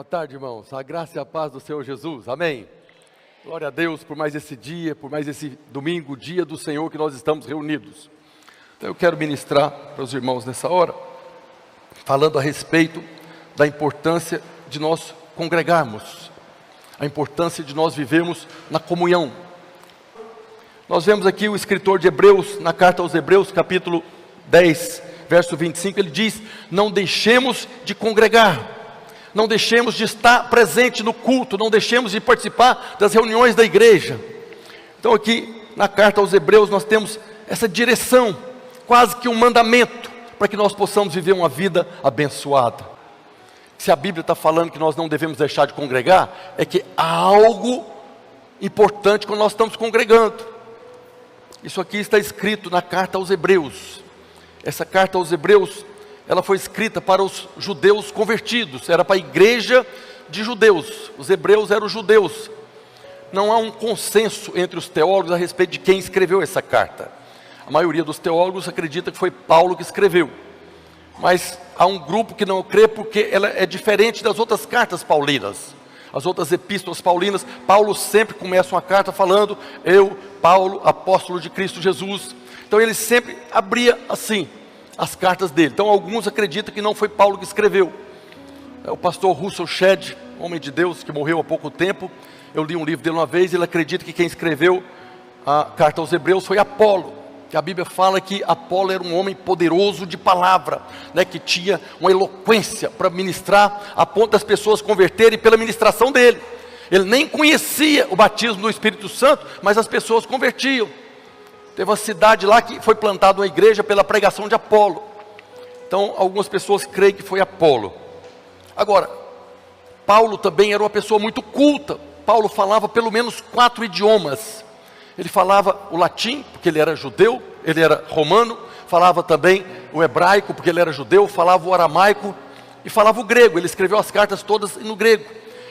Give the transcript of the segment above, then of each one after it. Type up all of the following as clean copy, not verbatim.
Boa tarde, irmãos. A graça e a paz do Senhor Jesus. Amém. Glória a Deus por mais esse dia, por mais esse domingo, dia do Senhor que nós estamos reunidos. Então eu quero ministrar para os irmãos nessa hora, falando a respeito da importância de nós congregarmos, a importância de nós vivermos na comunhão. Nós vemos aqui o escritor de Hebreus, na carta aos Hebreus, capítulo 10, verso 25, ele diz: não deixemos de congregar. Não deixemos de estar presente no culto, não deixemos de participar das reuniões da igreja. Então aqui na carta aos Hebreus nós temos essa direção, quase que um mandamento, para que nós possamos viver uma vida abençoada. Se a Bíblia está falando que nós não devemos deixar de congregar, é que há algo importante quando nós estamos congregando. Isso aqui está escrito na carta aos Hebreus. Essa carta aos Hebreus, ela foi escrita para os judeus convertidos, era para a igreja de judeus. Os hebreus eram judeus. Não há um consenso entre os teólogos a respeito de quem escreveu essa carta. A maioria dos teólogos acredita que foi Paulo que escreveu. Mas há um grupo que não crê porque ela é diferente das outras cartas paulinas. As outras epístolas paulinas, Paulo sempre começa uma carta falando: eu, Paulo, apóstolo de Cristo Jesus. Então ele sempre abria assim as cartas dele. Então alguns acreditam que não foi Paulo que escreveu. O pastor Russell Shedd, homem de Deus que morreu há pouco tempo, eu li um livro dele uma vez, ele acredita que quem escreveu a carta aos Hebreus foi Apolo, que a Bíblia fala que Apolo era um homem poderoso de palavra, que tinha uma eloquência para ministrar, a ponto das pessoas converterem pela ministração dele. Ele nem conhecia o batismo do Espírito Santo, mas as pessoas convertiam. Teve uma cidade lá que foi plantada uma igreja pela pregação de Apolo. Então algumas pessoas creem que foi Apolo. Agora, Paulo também era uma pessoa muito culta. Paulo falava pelo menos 4 idiomas. Ele falava o latim, porque ele era judeu, ele era romano. Falava também o hebraico, porque ele era judeu. Falava o aramaico e falava o grego. Ele escreveu as cartas todas no grego.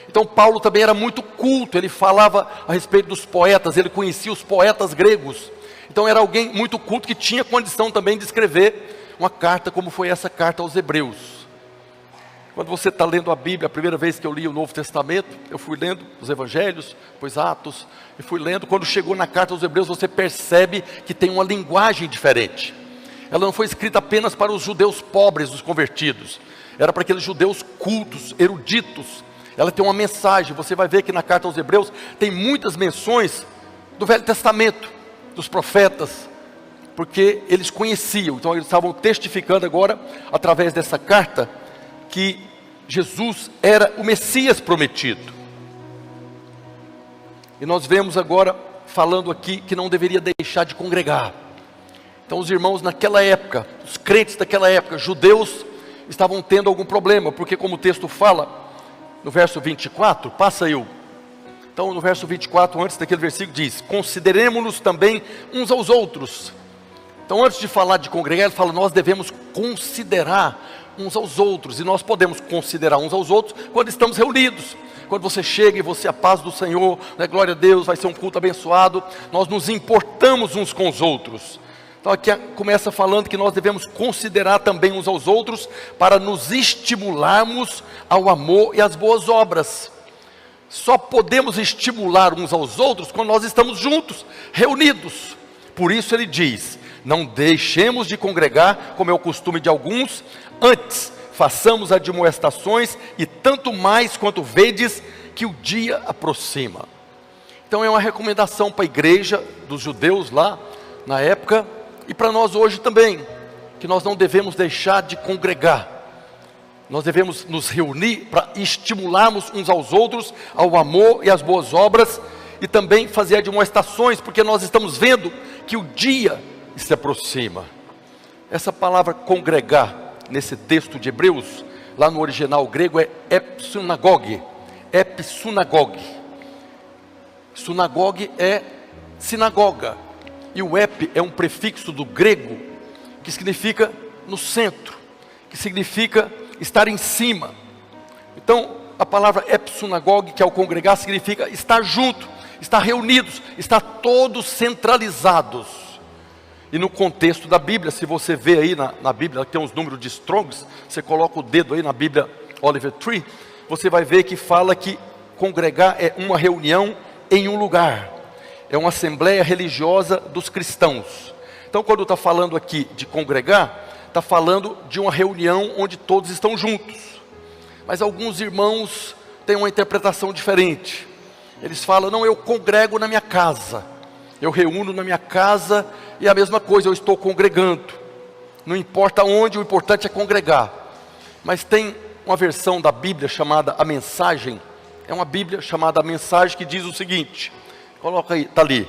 Então Paulo também era muito culto. Ele falava a respeito dos poetas, ele conhecia os poetas gregos. Então era alguém muito culto que tinha condição também de escrever uma carta como foi essa carta aos Hebreus. Quando você está lendo a Bíblia, a primeira vez que eu li o Novo Testamento, eu fui lendo os Evangelhos, depois Atos, e fui lendo. Quando chegou na carta aos Hebreus, você percebe que tem uma linguagem diferente. Ela não foi escrita apenas para os judeus pobres, os convertidos. Era para aqueles judeus cultos, eruditos. Ela tem uma mensagem. Você vai ver que na carta aos Hebreus tem muitas menções do Velho Testamento, dos profetas, porque eles conheciam. Então eles estavam testificando agora, através dessa carta, que Jesus era o Messias prometido. E nós vemos agora, falando aqui, que não deveria deixar de congregar. Então os irmãos naquela época, os crentes daquela época, judeus, estavam tendo algum problema, porque como o texto fala, no verso 24, passa aí então no verso 24, antes daquele versículo diz: consideremos-nos também uns aos outros. Então antes de falar de congregar, ele fala: nós devemos considerar uns aos outros. E nós podemos considerar uns aos outros quando estamos reunidos. Quando você chega e você, a paz do Senhor, glória a Deus, vai ser um culto abençoado. Nós nos importamos uns com os outros. Então aqui começa falando que nós devemos considerar também uns aos outros para nos estimularmos ao amor e às boas obras. Só podemos estimular uns aos outros quando nós estamos juntos, reunidos. Por isso ele diz: não deixemos de congregar, como é o costume de alguns, antes façamos admoestações, e tanto mais quanto vedes que o dia aproxima. Então é uma recomendação para a igreja dos judeus lá na época, e para nós hoje também, que nós não devemos deixar de congregar. Nós devemos nos reunir para estimularmos uns aos outros ao amor e às boas obras, e também fazer admoestações, porque nós estamos vendo que o dia se aproxima. Essa palavra congregar, nesse texto de Hebreus, lá no original grego é epsunagoge. Epsunagoge. Sunagoge é sinagoga. E o ep é um prefixo do grego que significa no centro, que significa estar em cima. Então a palavra epsunagoge, que é o congregar, significa estar junto, estar reunidos, estar todos centralizados. E no contexto da Bíblia, se você vê aí na Bíblia, tem uns números de Strongs, você coloca o dedo aí na Bíblia Oliver Tree, você vai ver que fala que congregar é uma reunião em um lugar. É uma assembleia religiosa dos cristãos. Então, quando está falando aqui de congregar, está falando de uma reunião onde todos estão juntos. Mas alguns irmãos têm uma interpretação diferente. Eles falam, não, eu congrego na minha casa. Eu reúno na minha casa e a mesma coisa, eu estou congregando. Não importa onde, o importante é congregar. Mas tem uma versão da Bíblia chamada A Mensagem. É uma Bíblia chamada A Mensagem que diz o seguinte. Coloca aí, está ali.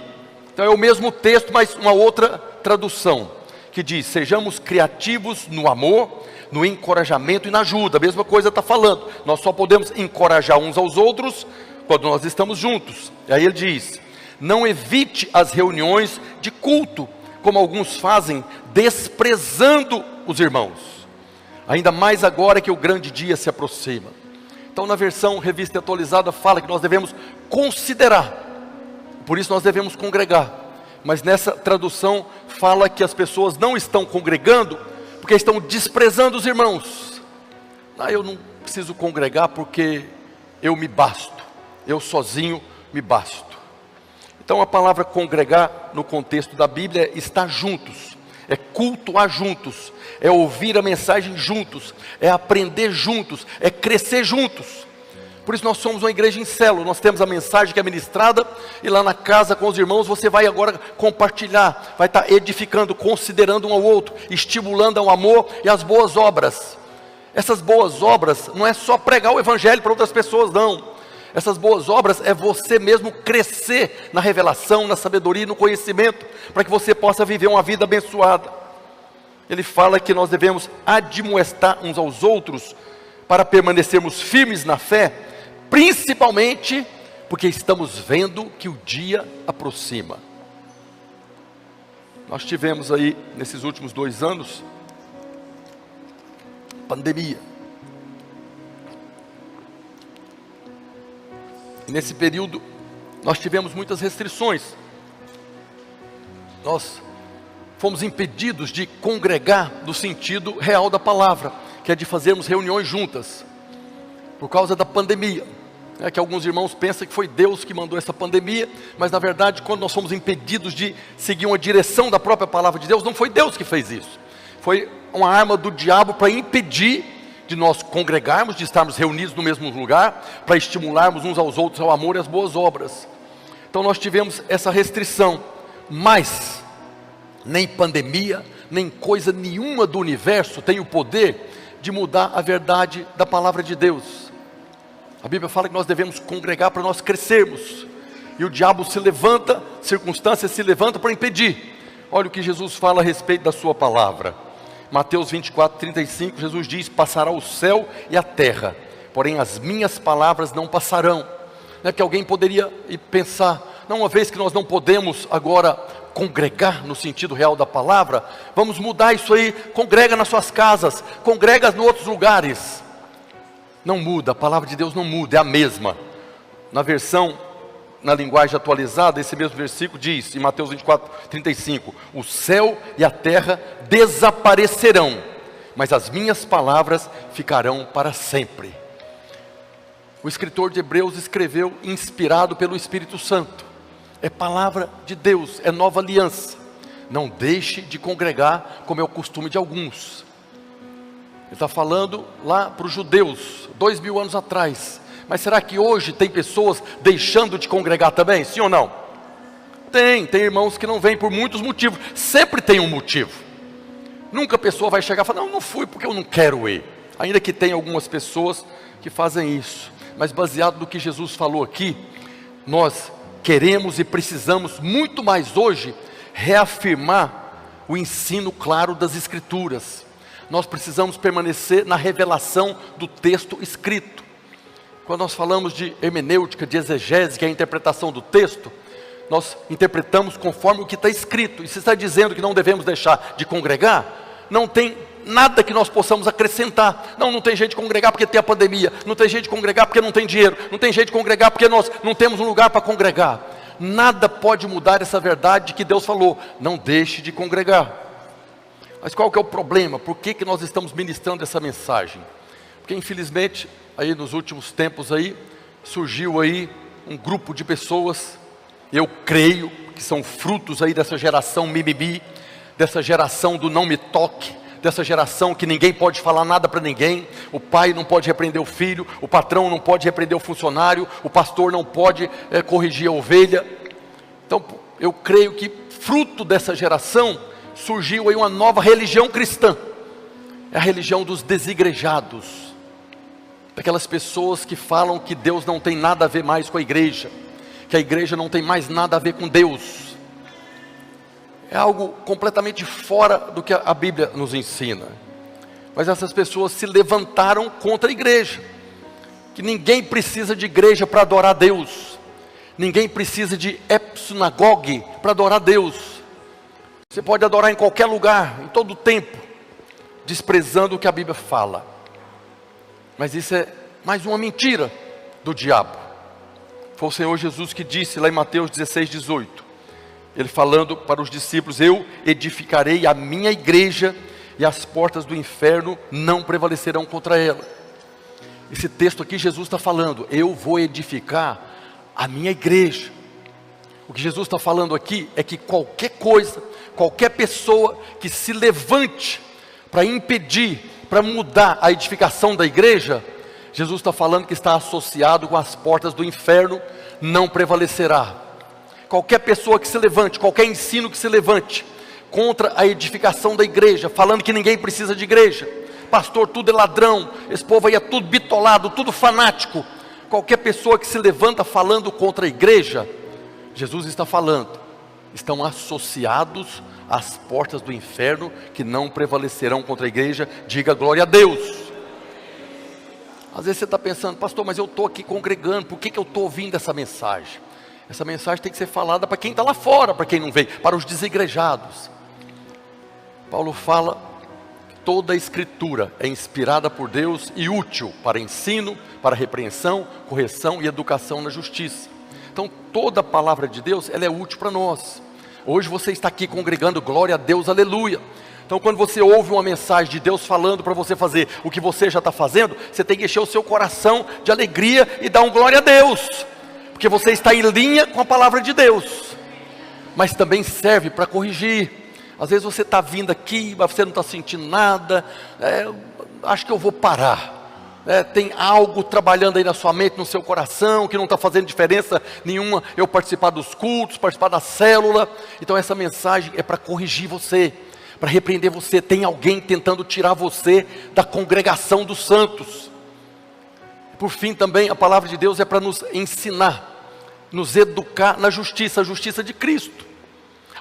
Então é o mesmo texto, mas uma outra tradução. Que diz, sejamos criativos no amor, no encorajamento e na ajuda. A mesma coisa está falando. Nós só podemos encorajar uns aos outros quando nós estamos juntos. E aí ele diz, não evite as reuniões de culto, como alguns fazem, desprezando os irmãos. Ainda mais agora que o grande dia se aproxima. Então na versão revista atualizada fala que nós devemos considerar. Por isso nós devemos congregar. Mas nessa tradução fala que as pessoas não estão congregando porque estão desprezando os irmãos. Eu não preciso congregar porque eu me basto. Eu sozinho me basto. Então a palavra congregar no contexto da Bíblia é estar juntos. É cultuar juntos. É ouvir a mensagem juntos. É aprender juntos. É crescer juntos. Por isso nós somos uma igreja em célula, nós temos a mensagem que é ministrada, e lá na casa com os irmãos você vai agora compartilhar, vai estar edificando, considerando um ao outro, estimulando ao amor e às boas obras. Essas boas obras não é só pregar o evangelho para outras pessoas, não. Essas boas obras é você mesmo crescer na revelação, na sabedoria e no conhecimento, para que você possa viver uma vida abençoada. Ele fala que nós devemos admoestar uns aos outros, para permanecermos firmes na fé, principalmente porque estamos vendo que o dia aproxima. Nós tivemos aí, nesses últimos 2 anos, pandemia. E nesse período, nós tivemos muitas restrições. Nós fomos impedidos de congregar no sentido real da palavra, que é de fazermos reuniões juntas, por causa da pandemia. É que alguns irmãos pensam que foi Deus que mandou essa pandemia, mas na verdade quando nós fomos impedidos de seguir uma direção da própria palavra de Deus, não foi Deus que fez isso. Foi uma arma do diabo para impedir de nós congregarmos, de estarmos reunidos no mesmo lugar, para estimularmos uns aos outros ao amor e às boas obras. Então nós tivemos essa restrição, mas nem pandemia, nem coisa nenhuma do universo tem o poder de mudar a verdade da palavra de Deus. A Bíblia fala que nós devemos congregar para nós crescermos. E o diabo se levanta, circunstâncias se levantam para impedir. Olha o que Jesus fala a respeito da sua palavra. Mateus 24, 35, Jesus diz, passará o céu e a terra, porém as minhas palavras não passarão. Não é que alguém poderia pensar, não, uma vez que nós não podemos agora congregar no sentido real da palavra, vamos mudar isso aí, congrega nas suas casas, congrega em outros lugares. Não muda, a palavra de Deus não muda, é a mesma. Na versão, na linguagem atualizada, esse mesmo versículo diz, em Mateus 24, 35, o céu e a terra desaparecerão, mas as minhas palavras ficarão para sempre. O escritor de Hebreus escreveu inspirado pelo Espírito Santo. É palavra de Deus, é nova aliança. Não deixe de congregar como é o costume de alguns. Ele está falando lá para os judeus, 2000 anos atrás. Mas será que hoje tem pessoas deixando de congregar também? Sim ou não? Tem irmãos que não vêm por muitos motivos. Sempre tem um motivo. Nunca a pessoa vai chegar e falar, não fui porque eu não quero ir. Ainda que tem algumas pessoas que fazem isso. Mas baseado no que Jesus falou aqui, nós queremos e precisamos muito mais hoje reafirmar o ensino claro das Escrituras. Nós precisamos permanecer na revelação do texto escrito. Quando nós falamos de hermenêutica, de exegese, que é a interpretação do texto, nós interpretamos conforme o que está escrito. E se está dizendo que não devemos deixar de congregar, não tem nada que nós possamos acrescentar. Não tem jeito de congregar porque tem a pandemia, não tem jeito de congregar porque não tem dinheiro, não tem jeito de congregar porque nós não temos um lugar para congregar. Nada pode mudar essa verdade que Deus falou, não deixe de congregar. Mas qual que é o problema? Por que nós estamos ministrando essa mensagem? Porque infelizmente aí nos últimos tempos aí, surgiu aí um grupo de pessoas, eu creio que são frutos aí dessa geração mimimi, dessa geração do não me toque, dessa geração que ninguém pode falar nada para ninguém, o pai não pode repreender o filho, o patrão não pode repreender o funcionário, o pastor não pode corrigir a ovelha. Então eu creio que fruto dessa geração surgiu aí uma nova religião cristã, é a religião dos desigrejados, daquelas pessoas que falam que Deus não tem nada a ver mais com a igreja, que a igreja não tem mais nada a ver com Deus. É algo completamente fora do que a Bíblia nos ensina. Mas essas pessoas se levantaram contra a igreja, que ninguém precisa de igreja para adorar a Deus, ninguém precisa de sinagogue para adorar a Deus. Você pode adorar em qualquer lugar, em todo o tempo, desprezando o que a Bíblia fala. Mas isso é mais uma mentira do diabo. Foi o Senhor Jesus que disse lá em Mateus 16, 18. Ele falando para os discípulos: eu edificarei a minha igreja e as portas do inferno não prevalecerão contra ela. Esse texto aqui Jesus está falando, eu vou edificar a minha igreja. O que Jesus está falando aqui é que qualquer coisa, qualquer pessoa que se levante para impedir, para mudar a edificação da igreja, Jesus está falando que está associado com as portas do inferno, não prevalecerá. Qualquer pessoa que se levante, qualquer ensino que se levante contra a edificação da igreja, falando que ninguém precisa de igreja, pastor, tudo é ladrão, esse povo aí é tudo bitolado, tudo fanático. Qualquer pessoa que se levanta falando contra a igreja, Jesus está falando, estão associados às portas do inferno, que não prevalecerão contra a igreja. Diga glória a Deus. Às vezes você está pensando, pastor, mas eu estou aqui congregando, por que eu estou ouvindo essa mensagem? Essa mensagem tem que ser falada para quem está lá fora, para quem não veio, para os desigrejados. Paulo fala que toda a escritura é inspirada por Deus e útil para ensino, para repreensão, correção e educação na justiça. Então toda a palavra de Deus, ela é útil para nós. Hoje você está aqui congregando, glória a Deus, aleluia. Então quando você ouve uma mensagem de Deus falando para você fazer o que você já está fazendo, você tem que encher o seu coração de alegria e dar um glória a Deus, porque você está em linha com a palavra de Deus. Mas também serve para corrigir. Às vezes você está vindo aqui, mas você não está sentindo nada, acho que eu vou parar. Tem algo trabalhando aí na sua mente, no seu coração, que não está fazendo diferença nenhuma eu participar dos cultos, participar da célula. Então essa mensagem é para corrigir você, para repreender você. Tem alguém tentando tirar você da congregação dos santos. Por fim também a palavra de Deus é para nos ensinar, nos educar na justiça, a justiça de Cristo.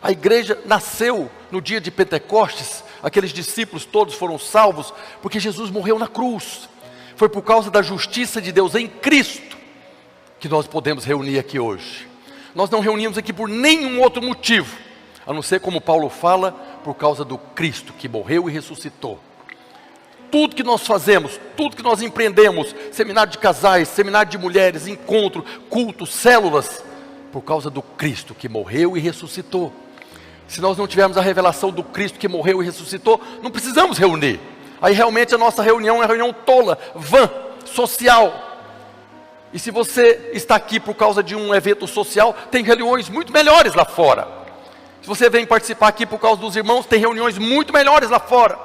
A igreja nasceu no dia de Pentecostes, aqueles discípulos todos foram salvos, porque Jesus morreu na cruz. Foi por causa da justiça de Deus em Cristo, que nós podemos reunir aqui hoje. Nós não reunimos aqui por nenhum outro motivo, a não ser, como Paulo fala, por causa do Cristo que morreu e ressuscitou. Tudo que nós fazemos, tudo que nós empreendemos, seminário de casais, seminário de mulheres, encontro, culto, células, por causa do Cristo que morreu e ressuscitou. Se nós não tivermos a revelação do Cristo que morreu e ressuscitou, não precisamos reunir. Aí realmente a nossa reunião é uma reunião tola, vã, social. E se você está aqui por causa de um evento social, tem reuniões muito melhores lá fora. Se você vem participar aqui por causa dos irmãos, tem reuniões muito melhores lá fora.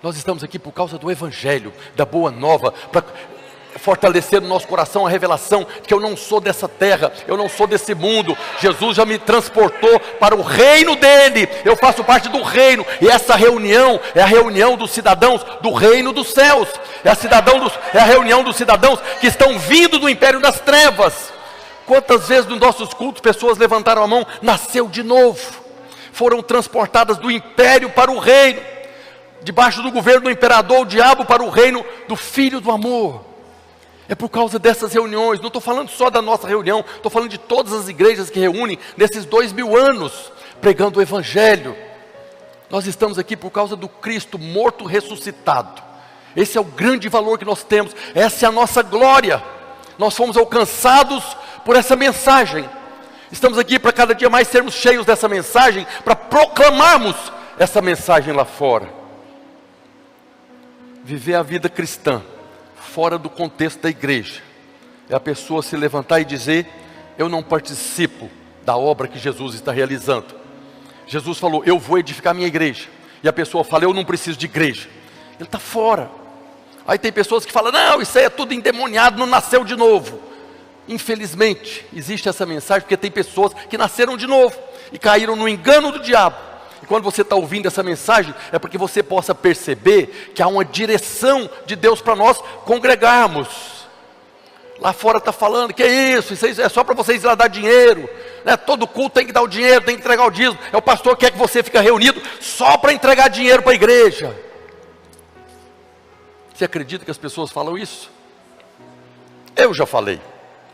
Nós estamos aqui por causa do Evangelho, da Boa Nova, para fortalecer no nosso coração a revelação que eu não sou dessa terra, eu não sou desse mundo. Jesus já me transportou para o reino dele, eu faço parte do reino, e essa reunião é a reunião dos cidadãos do reino dos céus, é a reunião dos cidadãos que estão vindo do império das trevas. Quantas vezes nos nossos cultos pessoas levantaram a mão, nasceu de novo, foram transportadas do império para o reino, debaixo do governo do imperador, o diabo, para o reino do Filho do amor. É por causa dessas reuniões. Não estou falando só da nossa reunião, estou falando de todas as igrejas que reúnem nesses 2000 anos, pregando o Evangelho. Nós estamos aqui por causa do Cristo morto ressuscitado. Esse é o grande valor que nós temos, essa é a nossa glória. Nós fomos alcançados por essa mensagem. Estamos aqui para cada dia mais sermos cheios dessa mensagem, para proclamarmos essa mensagem lá fora. Viver a vida cristã fora do contexto da igreja. É a pessoa se levantar e dizer: eu não participo da obra que Jesus está realizando. Jesus falou: eu vou edificar minha igreja. E a pessoa fala: eu não preciso de igreja. Ele está fora. Aí tem pessoas que falam: não, isso aí é tudo endemoniado, não nasceu de novo. Infelizmente, existe essa mensagem porque tem pessoas que nasceram de novo e caíram no engano do diabo. E quando você está ouvindo essa mensagem, é porque você possa perceber que há uma direção de Deus para nós congregarmos. Lá fora está falando que isso aí é só para vocês ir lá dar dinheiro, né? Todo culto tem que dar o dinheiro, tem que entregar o dízimo. É o pastor que quer que você fique reunido só para entregar dinheiro para a igreja. Você acredita que as pessoas falam isso? Eu já falei.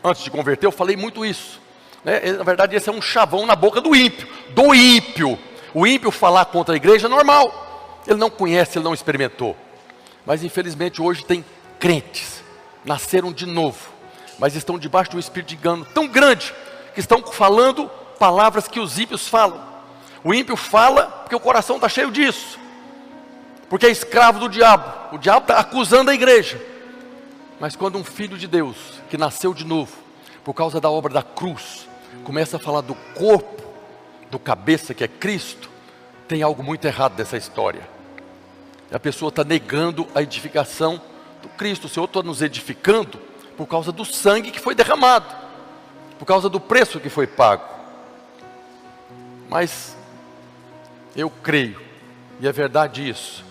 Antes de converter, eu falei muito isso, né? Na verdade, esse é um chavão na boca do ímpio. Do ímpio. O ímpio falar contra a igreja é normal. Ele não conhece, ele não experimentou. Mas infelizmente hoje tem crentes, nasceram de novo, mas estão debaixo de um espírito de engano tão grande, que estão falando palavras que os ímpios falam. O ímpio fala porque o coração está cheio disso, porque é escravo do diabo. O diabo está acusando a igreja. Mas quando um filho de Deus, que nasceu de novo, por causa da obra da cruz, começa a falar do corpo, do cabeça que é Cristo, tem algo muito errado nessa história. A pessoa está negando a edificação do Cristo. O Senhor está nos edificando por causa do sangue que foi derramado, por causa do preço que foi pago. Mas eu creio, e é verdade isso,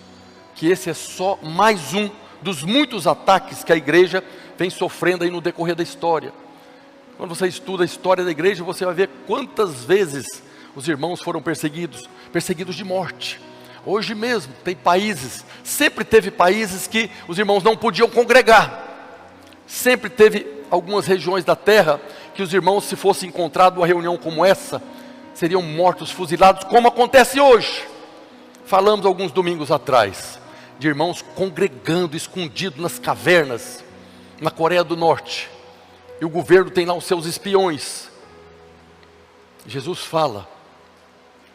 que esse é só mais um dos muitos ataques que a igreja vem sofrendo aí no decorrer da história. Quando você estuda a história da igreja, você vai ver quantas vezes os irmãos foram perseguidos de morte. Hoje mesmo tem países, sempre teve países que os irmãos não podiam congregar. Sempre teve algumas regiões da terra que os irmãos, se fosse encontrado uma reunião como essa, seriam mortos, fuzilados, como acontece hoje. Falamos alguns domingos atrás de irmãos congregando, escondidos nas cavernas, na Coreia do Norte. E o governo tem lá os seus espiões. Jesus fala: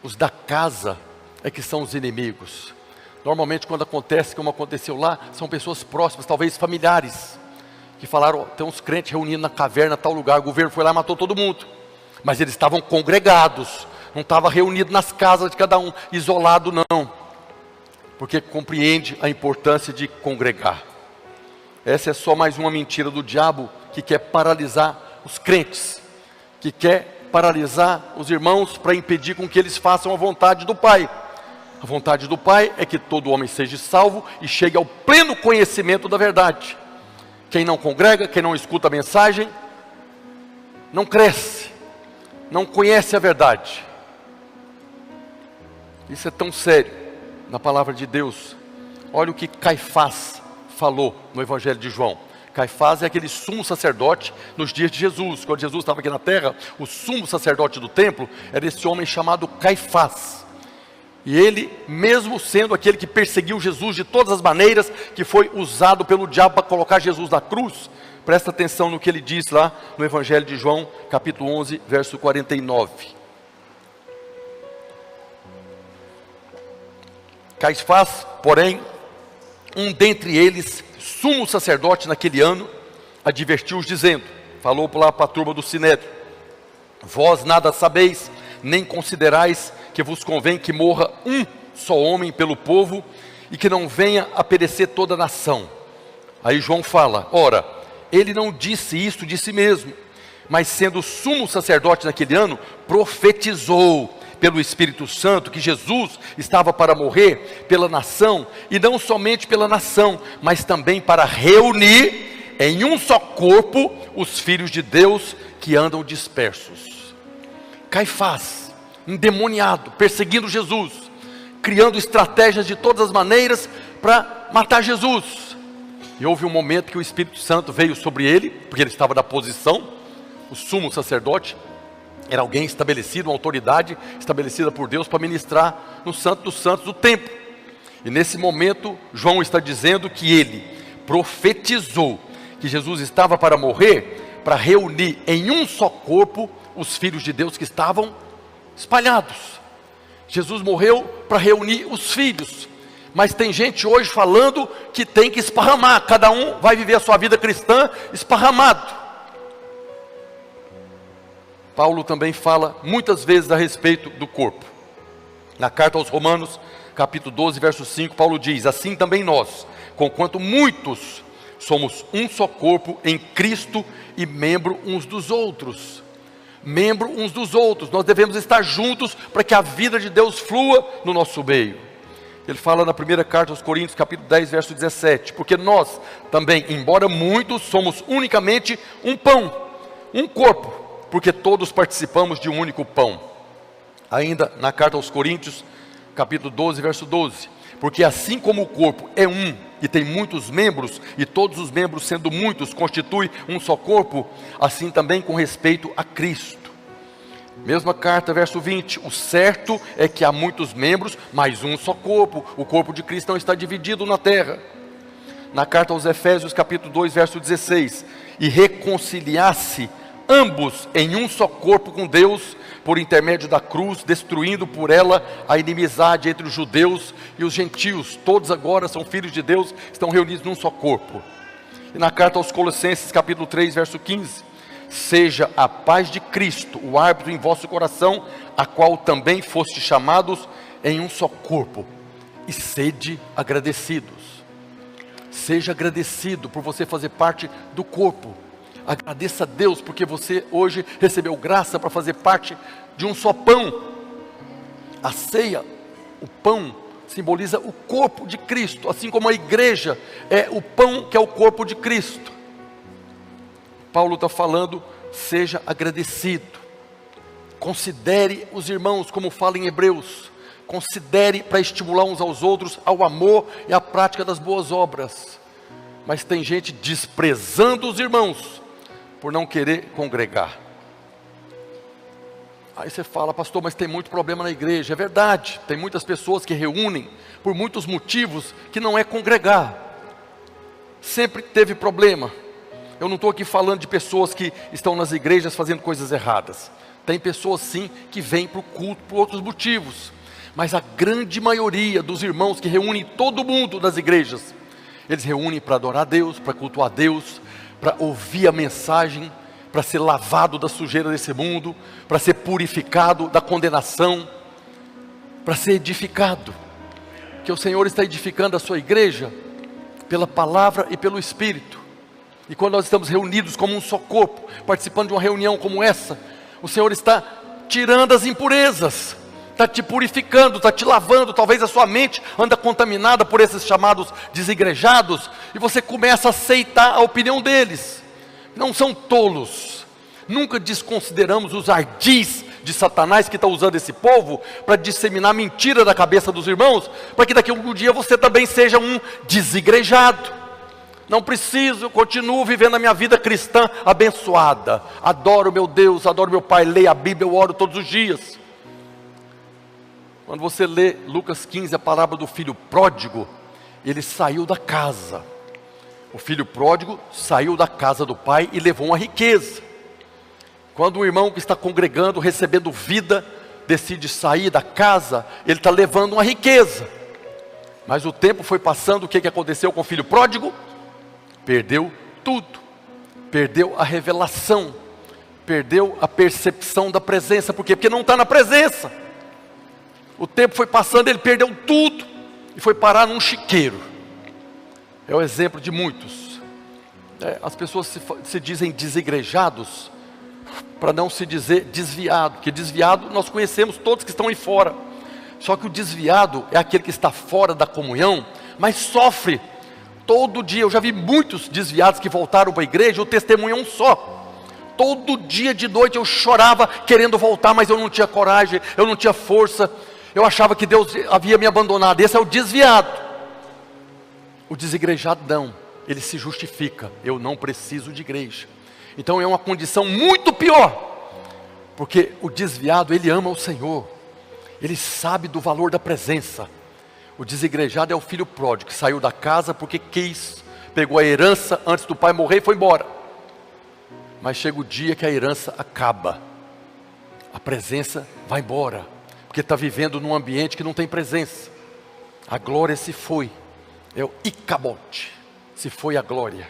os da casa é que são os inimigos. Normalmente quando acontece como aconteceu lá, são pessoas próximas, talvez familiares, que falaram: tem uns crentes reunidos na caverna, tal lugar. O governo foi lá e matou todo mundo. Mas eles estavam congregados, não estava reunido nas casas de cada um, isolado não. Porque compreende a importância de congregar. Essa é só mais uma mentira do diabo, que quer paralisar os crentes, que quer paralisar os irmãos para impedir com que eles façam a vontade do Pai. A vontade do Pai é que todo homem seja salvo e chegue ao pleno conhecimento da verdade. Quem não congrega, quem não escuta a mensagem, não cresce, não conhece a verdade. Isso é tão sério na palavra de Deus. Olha o que Caifás falou no Evangelho de João. Caifás é aquele sumo sacerdote nos dias de Jesus. Quando Jesus estava aqui na terra, o sumo sacerdote do templo era esse homem chamado Caifás. E ele, mesmo sendo aquele que perseguiu Jesus de todas as maneiras, que foi usado pelo diabo para colocar Jesus na cruz, presta atenção no que ele diz lá no Evangelho de João, capítulo 11, verso 49. Caifás, porém, um dentre eles, sumo sacerdote naquele ano, advertiu-os dizendo, falou lá para a turma do Sinédrio: vós nada sabeis, nem considerais que vos convém que morra um só homem pelo povo, e que não venha a perecer toda a nação. Aí João fala: ora, ele não disse isto de si mesmo, mas sendo sumo sacerdote naquele ano, profetizou pelo Espírito Santo que Jesus estava para morrer pela nação, e não somente pela nação, mas também para reunir em um só corpo os filhos de Deus que andam dispersos. Caifás, endemoniado, perseguindo Jesus, criando estratégias de todas as maneiras para matar Jesus. E houve um momento que o Espírito Santo veio sobre ele, porque ele estava na posição, o sumo sacerdote era alguém estabelecido, uma autoridade estabelecida por Deus para ministrar no Santo dos Santos do templo. E nesse momento, João está dizendo que ele profetizou que Jesus estava para morrer, para reunir em um só corpo os filhos de Deus que estavam espalhados. Jesus morreu para reunir os filhos, Mas tem gente hoje falando que tem que esparramar, cada um vai viver a sua vida cristã esparramado. Paulo também fala muitas vezes a respeito do corpo. Na carta aos Romanos, capítulo 12, verso 5, Paulo diz: assim também nós, conquanto muitos, somos um só corpo em Cristo e membro uns dos outros. Membro uns dos outros, nós devemos estar juntos para que a vida de Deus flua no nosso meio. Ele fala na primeira carta aos Coríntios, capítulo 10, verso 17, porque nós também, embora muitos, somos unicamente um pão, um corpo, porque todos participamos de um único pão. Ainda na carta aos Coríntios, capítulo 12, verso 12, porque assim como o corpo é um e tem muitos membros, e todos os membros sendo muitos constituem um só corpo, assim também com respeito a Cristo. Mesma carta, verso 20, o certo é que há muitos membros, mas um só corpo, o corpo de Cristo não está dividido na terra. Na carta aos Efésios, capítulo 2, verso 16, e reconciliasse ambos em um só corpo com Deus, por intermédio da cruz, destruindo por ela a inimizade entre os judeus e os gentios. Todos agora são filhos de Deus, estão reunidos num só corpo. E na carta aos Colossenses, capítulo 3, verso 15, seja a paz de Cristo o árbitro em vosso coração, a qual também foste chamados em um só corpo, e sede agradecidos. Seja agradecido por você fazer parte do corpo. Agradeça a Deus porque você hoje recebeu graça para fazer parte de um só pão. A ceia, o pão, simboliza o corpo de Cristo, assim como a igreja é o pão que é o corpo de Cristo. Paulo está falando, seja agradecido. Considere os irmãos, como fala em Hebreus. Considere para estimular uns aos outros ao amor e à prática das boas obras. Mas tem gente desprezando os irmãos por não querer congregar. Aí você fala, pastor, mas tem muito problema na igreja. É verdade, tem muitas pessoas que reúnem por muitos motivos que não é congregar. Sempre teve problema. Eu não estou aqui falando de pessoas que estão nas igrejas fazendo coisas erradas. Tem pessoas sim que vêm para o culto por outros motivos. Mas a grande maioria dos irmãos que reúnem todo mundo nas igrejas, eles reúnem para adorar a Deus, para cultuar a Deus, para ouvir a mensagem, para ser lavado da sujeira desse mundo, para ser purificado da condenação, para ser edificado. Que o Senhor está edificando a sua igreja pela palavra e pelo Espírito. E quando nós estamos reunidos como um só corpo, participando de uma reunião como essa, o Senhor está tirando as impurezas, está te purificando, está te lavando. Talvez a sua mente anda contaminada por esses chamados desigrejados, e você começa a aceitar a opinião deles. Não são tolos. Nunca desconsideramos os ardis de Satanás que está usando esse povo para disseminar mentira da cabeça dos irmãos, para que daqui a algum dia você também seja um desigrejado. Não preciso, eu continuo vivendo a minha vida cristã abençoada. Adoro meu Deus, adoro meu Pai, leio a Bíblia, eu oro todos os dias. Quando você lê Lucas 15, a parábola do filho pródigo, ele saiu da casa. O filho pródigo saiu da casa do pai e levou uma riqueza. Quando o irmão que está congregando, recebendo vida, decide sair da casa, ele está levando uma riqueza. Mas o tempo foi passando, o que aconteceu com o filho pródigo? Perdeu tudo. Perdeu a revelação. Perdeu a percepção da presença. Por quê? Porque não está na presença. O tempo foi passando, ele perdeu tudo e foi parar num chiqueiro. É o exemplo de muitos. As pessoas se dizem desigrejados para não se dizer desviado, porque desviado nós conhecemos todos que estão aí fora. Só que o desviado é aquele que está fora da comunhão, mas sofre todo dia. Eu já vi muitos desviados que voltaram para a igreja, o testemunho é um só. Todo dia de noite eu chorava querendo voltar, mas eu não tinha coragem, eu não tinha força. Eu achava que Deus havia me abandonado. Esse é o desviado. O desigrejado não, ele se justifica. Eu não preciso de igreja. Então é uma condição muito pior. Porque o desviado, ele ama o Senhor. Ele sabe do valor da presença. O desigrejado é o filho pródigo, que saiu da casa porque quis, pegou a herança antes do pai morrer e foi embora. Mas chega o dia que a herança acaba. A presença vai embora. Porque está vivendo num ambiente que não tem presença. A glória se foi. É o Icabod. Se foi a glória.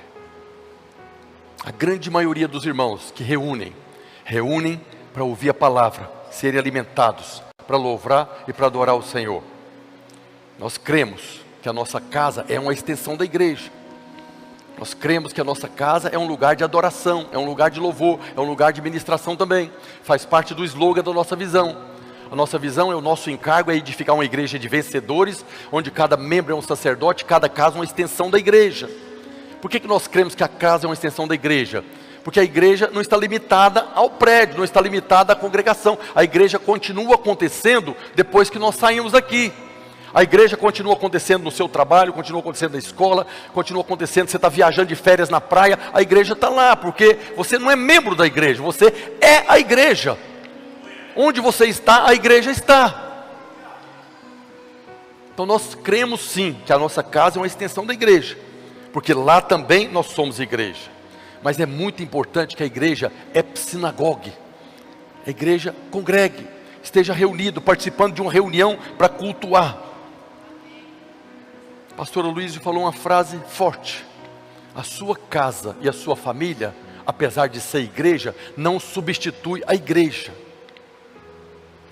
A grande maioria dos irmãos que reúnem para ouvir a palavra, serem alimentados, para louvar e para adorar o Senhor. Nós cremos que a nossa casa é uma extensão da igreja. Nós cremos que a nossa casa é um lugar de adoração, é um lugar de louvor, é um lugar de ministração também. Faz parte do slogan da nossa visão. A nossa visão, o nosso encargo é edificar uma igreja de vencedores, onde cada membro é um sacerdote, cada casa uma extensão da igreja. Por que nós cremos que a casa é uma extensão da igreja? Porque a igreja não está limitada ao prédio, não está limitada à congregação. A igreja continua acontecendo depois que nós saímos daqui. A igreja continua acontecendo no seu trabalho, continua acontecendo na escola, continua acontecendo, você está viajando de férias na praia, a igreja está lá, porque você não é membro da igreja, você é a igreja. Onde você está, a igreja está. Então nós cremos sim, que a nossa casa é uma extensão da igreja, porque lá também nós somos igreja. Mas é muito importante que a igreja é sinagogue. A igreja congregue, esteja reunido, participando de uma reunião para cultuar. Pastor Luiz falou uma frase forte: a sua casa e a sua família, apesar de ser igreja, não substitui a igreja.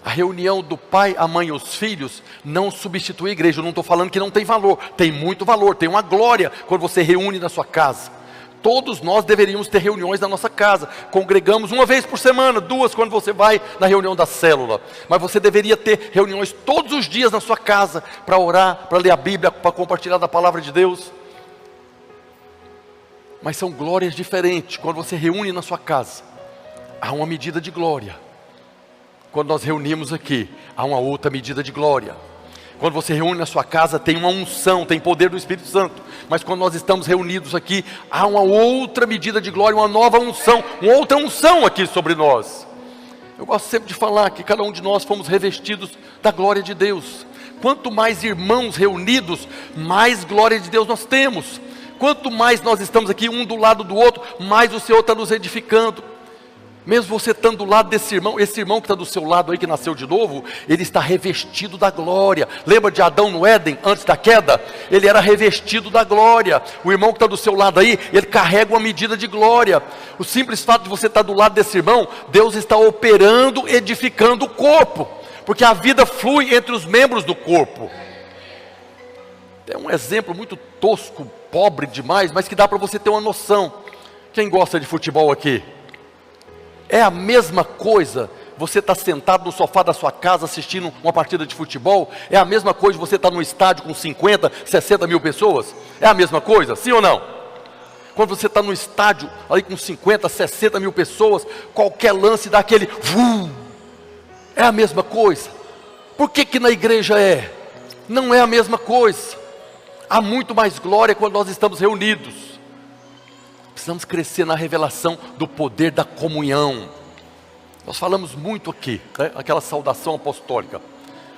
A reunião do pai, a mãe e os filhos não substitui a igreja. Eu não estou falando que não tem valor, tem muito valor, tem uma glória quando você reúne na sua casa. Todos nós deveríamos ter reuniões na nossa casa. Congregamos uma vez por semana, 2 quando você vai na reunião da célula. Mas você deveria ter reuniões todos os dias na sua casa, para orar, para ler a Bíblia, para compartilhar da palavra de Deus. Mas são glórias diferentes. Quando você reúne na sua casa, há uma medida de glória. Quando nós reunimos aqui, há uma outra medida de glória. Quando você reúne na sua casa, tem uma unção, tem poder do Espírito Santo. Mas quando nós estamos reunidos aqui, há uma outra medida de glória, uma nova unção, uma outra unção aqui sobre nós. Eu gosto sempre de falar que cada um de nós fomos revestidos da glória de Deus. Quanto mais irmãos reunidos, mais glória de Deus nós temos. Quanto mais nós estamos aqui um do lado do outro, mais o Senhor está nos edificando. Mesmo você estando do lado desse irmão, esse irmão que está do seu lado aí, que nasceu de novo, ele está revestido da glória. Lembra de Adão no Éden, antes da queda? Ele era revestido da glória. O irmão que está do seu lado aí, ele carrega uma medida de glória. O simples fato de você estar do lado desse irmão, Deus está operando, edificando o corpo. Porque a vida flui entre os membros do corpo. É um exemplo muito tosco, pobre demais, mas que dá para você ter uma noção. Quem gosta de futebol aqui? É a mesma coisa você estar sentado no sofá da sua casa assistindo uma partida de futebol? É a mesma coisa você estar no estádio com 50, 60 mil pessoas? É a mesma coisa, sim ou não? Quando você está no estádio ali com 50, 60 mil pessoas, qualquer lance dá aquele vum. É a mesma coisa. Por que que na igreja é? Não é a mesma coisa. Há muito mais glória quando nós estamos reunidos. Precisamos crescer na revelação do poder da comunhão. Nós falamos muito aqui, né? Aquela saudação apostólica.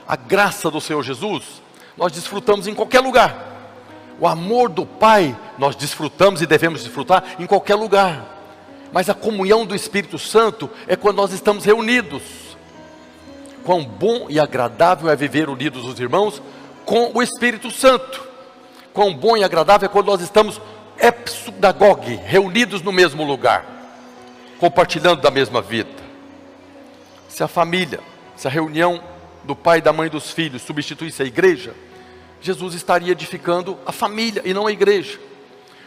A graça do Senhor Jesus, nós desfrutamos em qualquer lugar. O amor do Pai, nós desfrutamos e devemos desfrutar em qualquer lugar. Mas a comunhão do Espírito Santo é quando nós estamos reunidos. Quão bom e agradável é viver unidos os irmãos com o Espírito Santo. Quão bom e agradável é quando nós estamos epsudagogue, reunidos no mesmo lugar, compartilhando da mesma vida. Se a família, se a reunião do pai, da mãe e dos filhos substituísse a igreja, Jesus estaria edificando a família e não a igreja.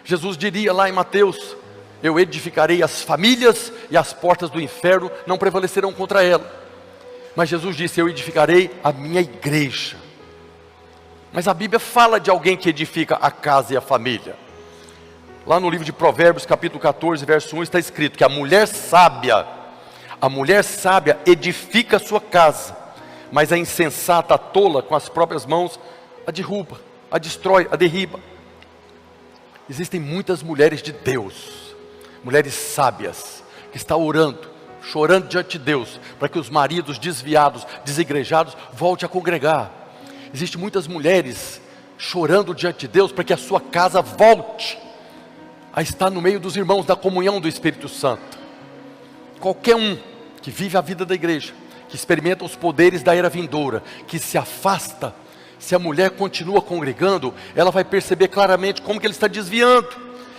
Jesus diria lá em Mateus: eu edificarei as famílias e as portas do inferno não prevalecerão contra ela. Mas Jesus disse: eu edificarei a minha igreja. Mas a Bíblia fala de alguém que edifica a casa e a família. Lá no livro de Provérbios, capítulo 14, verso 1, está escrito que a mulher sábia edifica a sua casa, mas a insensata, a tola, com as próprias mãos, a derruba, a destrói, a derriba. Existem muitas mulheres de Deus, mulheres sábias, que estão orando, chorando diante de Deus, para que os maridos desviados, desigrejados, voltem a congregar. Existem muitas mulheres chorando diante de Deus, para que a sua casa volte a estar no meio dos irmãos, da comunhão do Espírito Santo. Qualquer um que vive a vida da igreja, que experimenta os poderes da era vindoura, que se afasta, Se a mulher continua congregando, ela vai perceber claramente como que ele está desviando.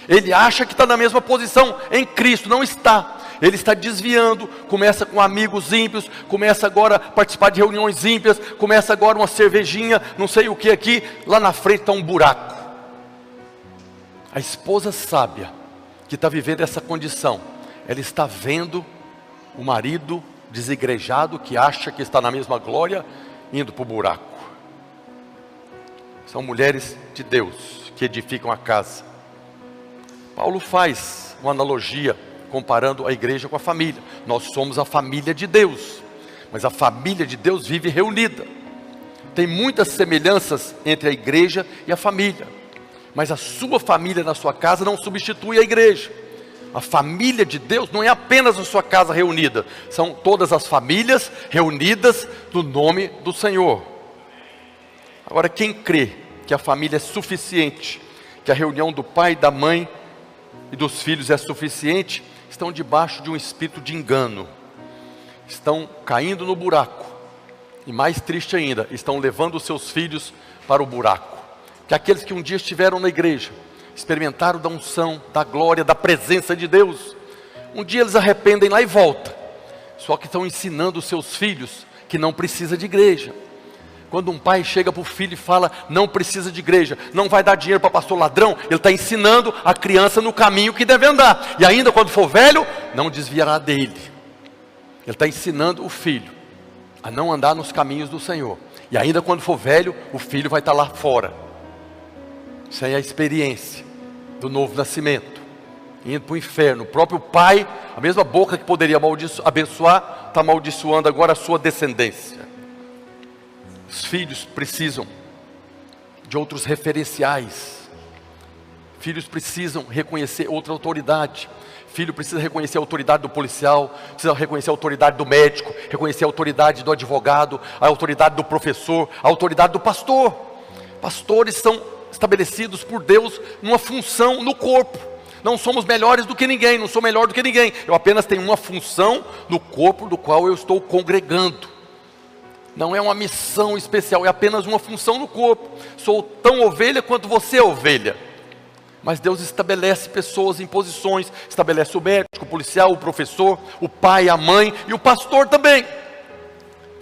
Ele acha que está na mesma posição em Cristo, não está. Ele está desviando, começa com amigos ímpios, começa agora a participar de reuniões ímpias, começa agora uma cervejinha, não sei o que aqui, lá na frente está um buraco. A esposa sábia, que está vivendo essa condição, ela está vendo o marido desigrejado, que acha que está na mesma glória, indo para o buraco. São mulheres de Deus, que edificam a casa. Paulo faz uma analogia, comparando a igreja com a família. Nós somos a família de Deus, mas a família de Deus vive reunida. Tem muitas semelhanças entre a igreja e a família, mas a sua família na sua casa não substitui a igreja. A família de Deus não é apenas a sua casa reunida, são todas as famílias reunidas no nome do Senhor. Agora, quem crê que a família é suficiente, que a reunião do pai, da mãe e dos filhos é suficiente, estão debaixo de um espírito de engano, estão caindo no buraco, e mais triste ainda, estão levando os seus filhos para o buraco. Que aqueles que um dia estiveram na igreja, experimentaram da unção, da glória, da presença de Deus, um dia eles arrependem lá e voltam, só que estão ensinando os seus filhos que não precisa de igreja. Quando um pai chega para o filho e fala, não precisa de igreja, não vai dar dinheiro para pastor ladrão, ele está ensinando a criança no caminho que deve andar, e ainda quando for velho, não desviará dele. Ele está ensinando o filho a não andar nos caminhos do Senhor, e ainda quando for velho, o filho vai estar lá fora. Isso aí é a experiência do novo nascimento, indo para o inferno. O próprio pai, a mesma boca que poderia abençoar, está amaldiçoando agora a sua descendência. Os filhos precisam de outros referenciais. Filhos precisam reconhecer outra autoridade. Filho precisa reconhecer a autoridade do policial, precisa reconhecer a autoridade do médico, reconhecer a autoridade do advogado, a autoridade do professor, a autoridade do pastor. Pastores são estabelecidos por Deus numa função no corpo. Não somos melhores do que ninguém, não sou melhor do que ninguém. Eu apenas tenho uma função no corpo do qual eu estou congregando. Não é uma missão especial, é apenas uma função no corpo. Sou tão ovelha quanto você é ovelha. Mas Deus estabelece pessoas em posições, estabelece o médico, o policial, o professor, o pai, a mãe e o pastor também.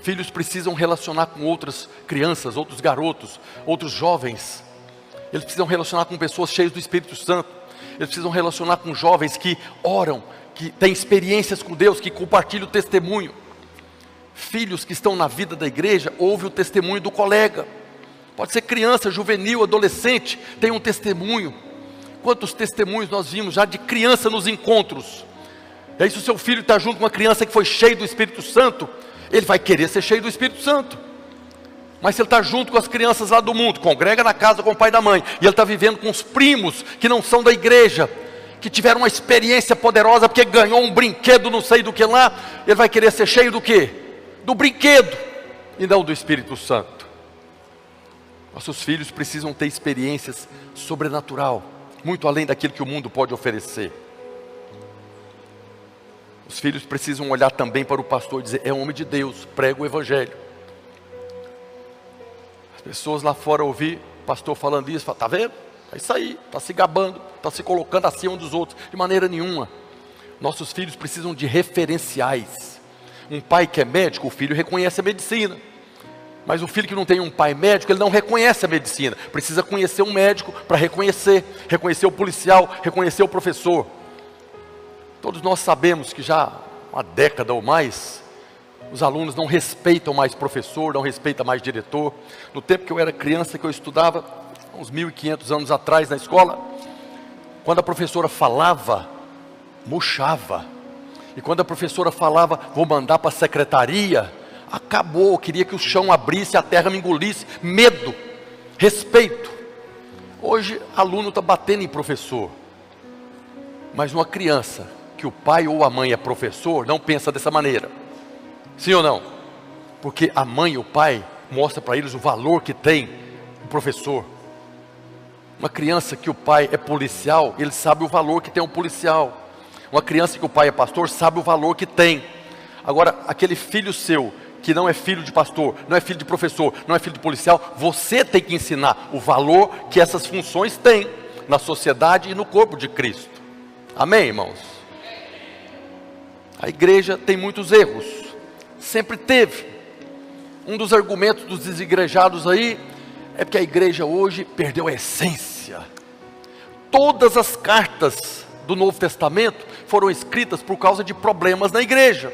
Filhos precisam relacionar com outras crianças, outros garotos, outros jovens. Eles precisam relacionar com pessoas cheias do Espírito Santo. Eles precisam relacionar com jovens que oram, que têm experiências com Deus, que compartilham o testemunho. Filhos que estão na vida da igreja, ouvem o testemunho do colega. Pode ser criança, juvenil, adolescente, tem um testemunho. Quantos testemunhos nós vimos já de criança nos encontros. E aí se o seu filho está junto com uma criança que foi cheio do Espírito Santo, ele vai querer ser cheio do Espírito Santo. Mas se ele está junto com as crianças lá do mundo, congrega na casa com o pai e da mãe, e ele está vivendo com os primos que não são da igreja, que tiveram uma experiência poderosa porque ganhou um brinquedo não sei do que lá, ele vai querer ser cheio do quê? Do brinquedo, e não do Espírito Santo. Nossos filhos precisam ter experiências sobrenatural, muito além daquilo que o mundo pode oferecer. Os filhos precisam olhar também para o pastor e dizer, é homem de Deus, prega o evangelho. As pessoas lá fora ouvir o pastor falando isso, falam, tá vendo? É isso aí, está se gabando, está se colocando acima um dos outros, de maneira nenhuma. Nossos filhos precisam de referenciais. Um pai que é médico, o filho reconhece a medicina. Mas o filho que não tem um pai médico, ele não reconhece a medicina. Precisa conhecer um médico para reconhecer o policial, reconhecer o professor. Todos nós sabemos que já há uma década ou mais, os alunos não respeitam mais professor, não respeitam mais diretor. No tempo que eu era criança, que eu estudava, uns 1500 anos atrás na escola, quando a professora falava, murchava. E quando a professora falava, vou mandar para a secretaria, acabou, queria que o chão abrisse, a terra me engolisse, medo, respeito. Hoje, aluno está batendo em professor, mas uma criança, que o pai ou a mãe é professor, não pensa dessa maneira, sim ou não? Porque a mãe e o pai mostram para eles o valor que tem o professor. Uma criança que o pai é policial, ele sabe o valor que tem um policial. Uma criança que o pai é pastor, sabe o valor que tem. Agora, aquele filho seu, que não é filho de pastor, não é filho de professor, não é filho de policial, você tem que ensinar o valor que essas funções têm na sociedade e no corpo de Cristo. Amém, irmãos? A igreja tem muitos erros, sempre teve. Um dos argumentos dos desigrejados aí é porque a igreja hoje perdeu a essência. Todas as cartas do Novo Testamento foram escritas por causa de problemas na igreja.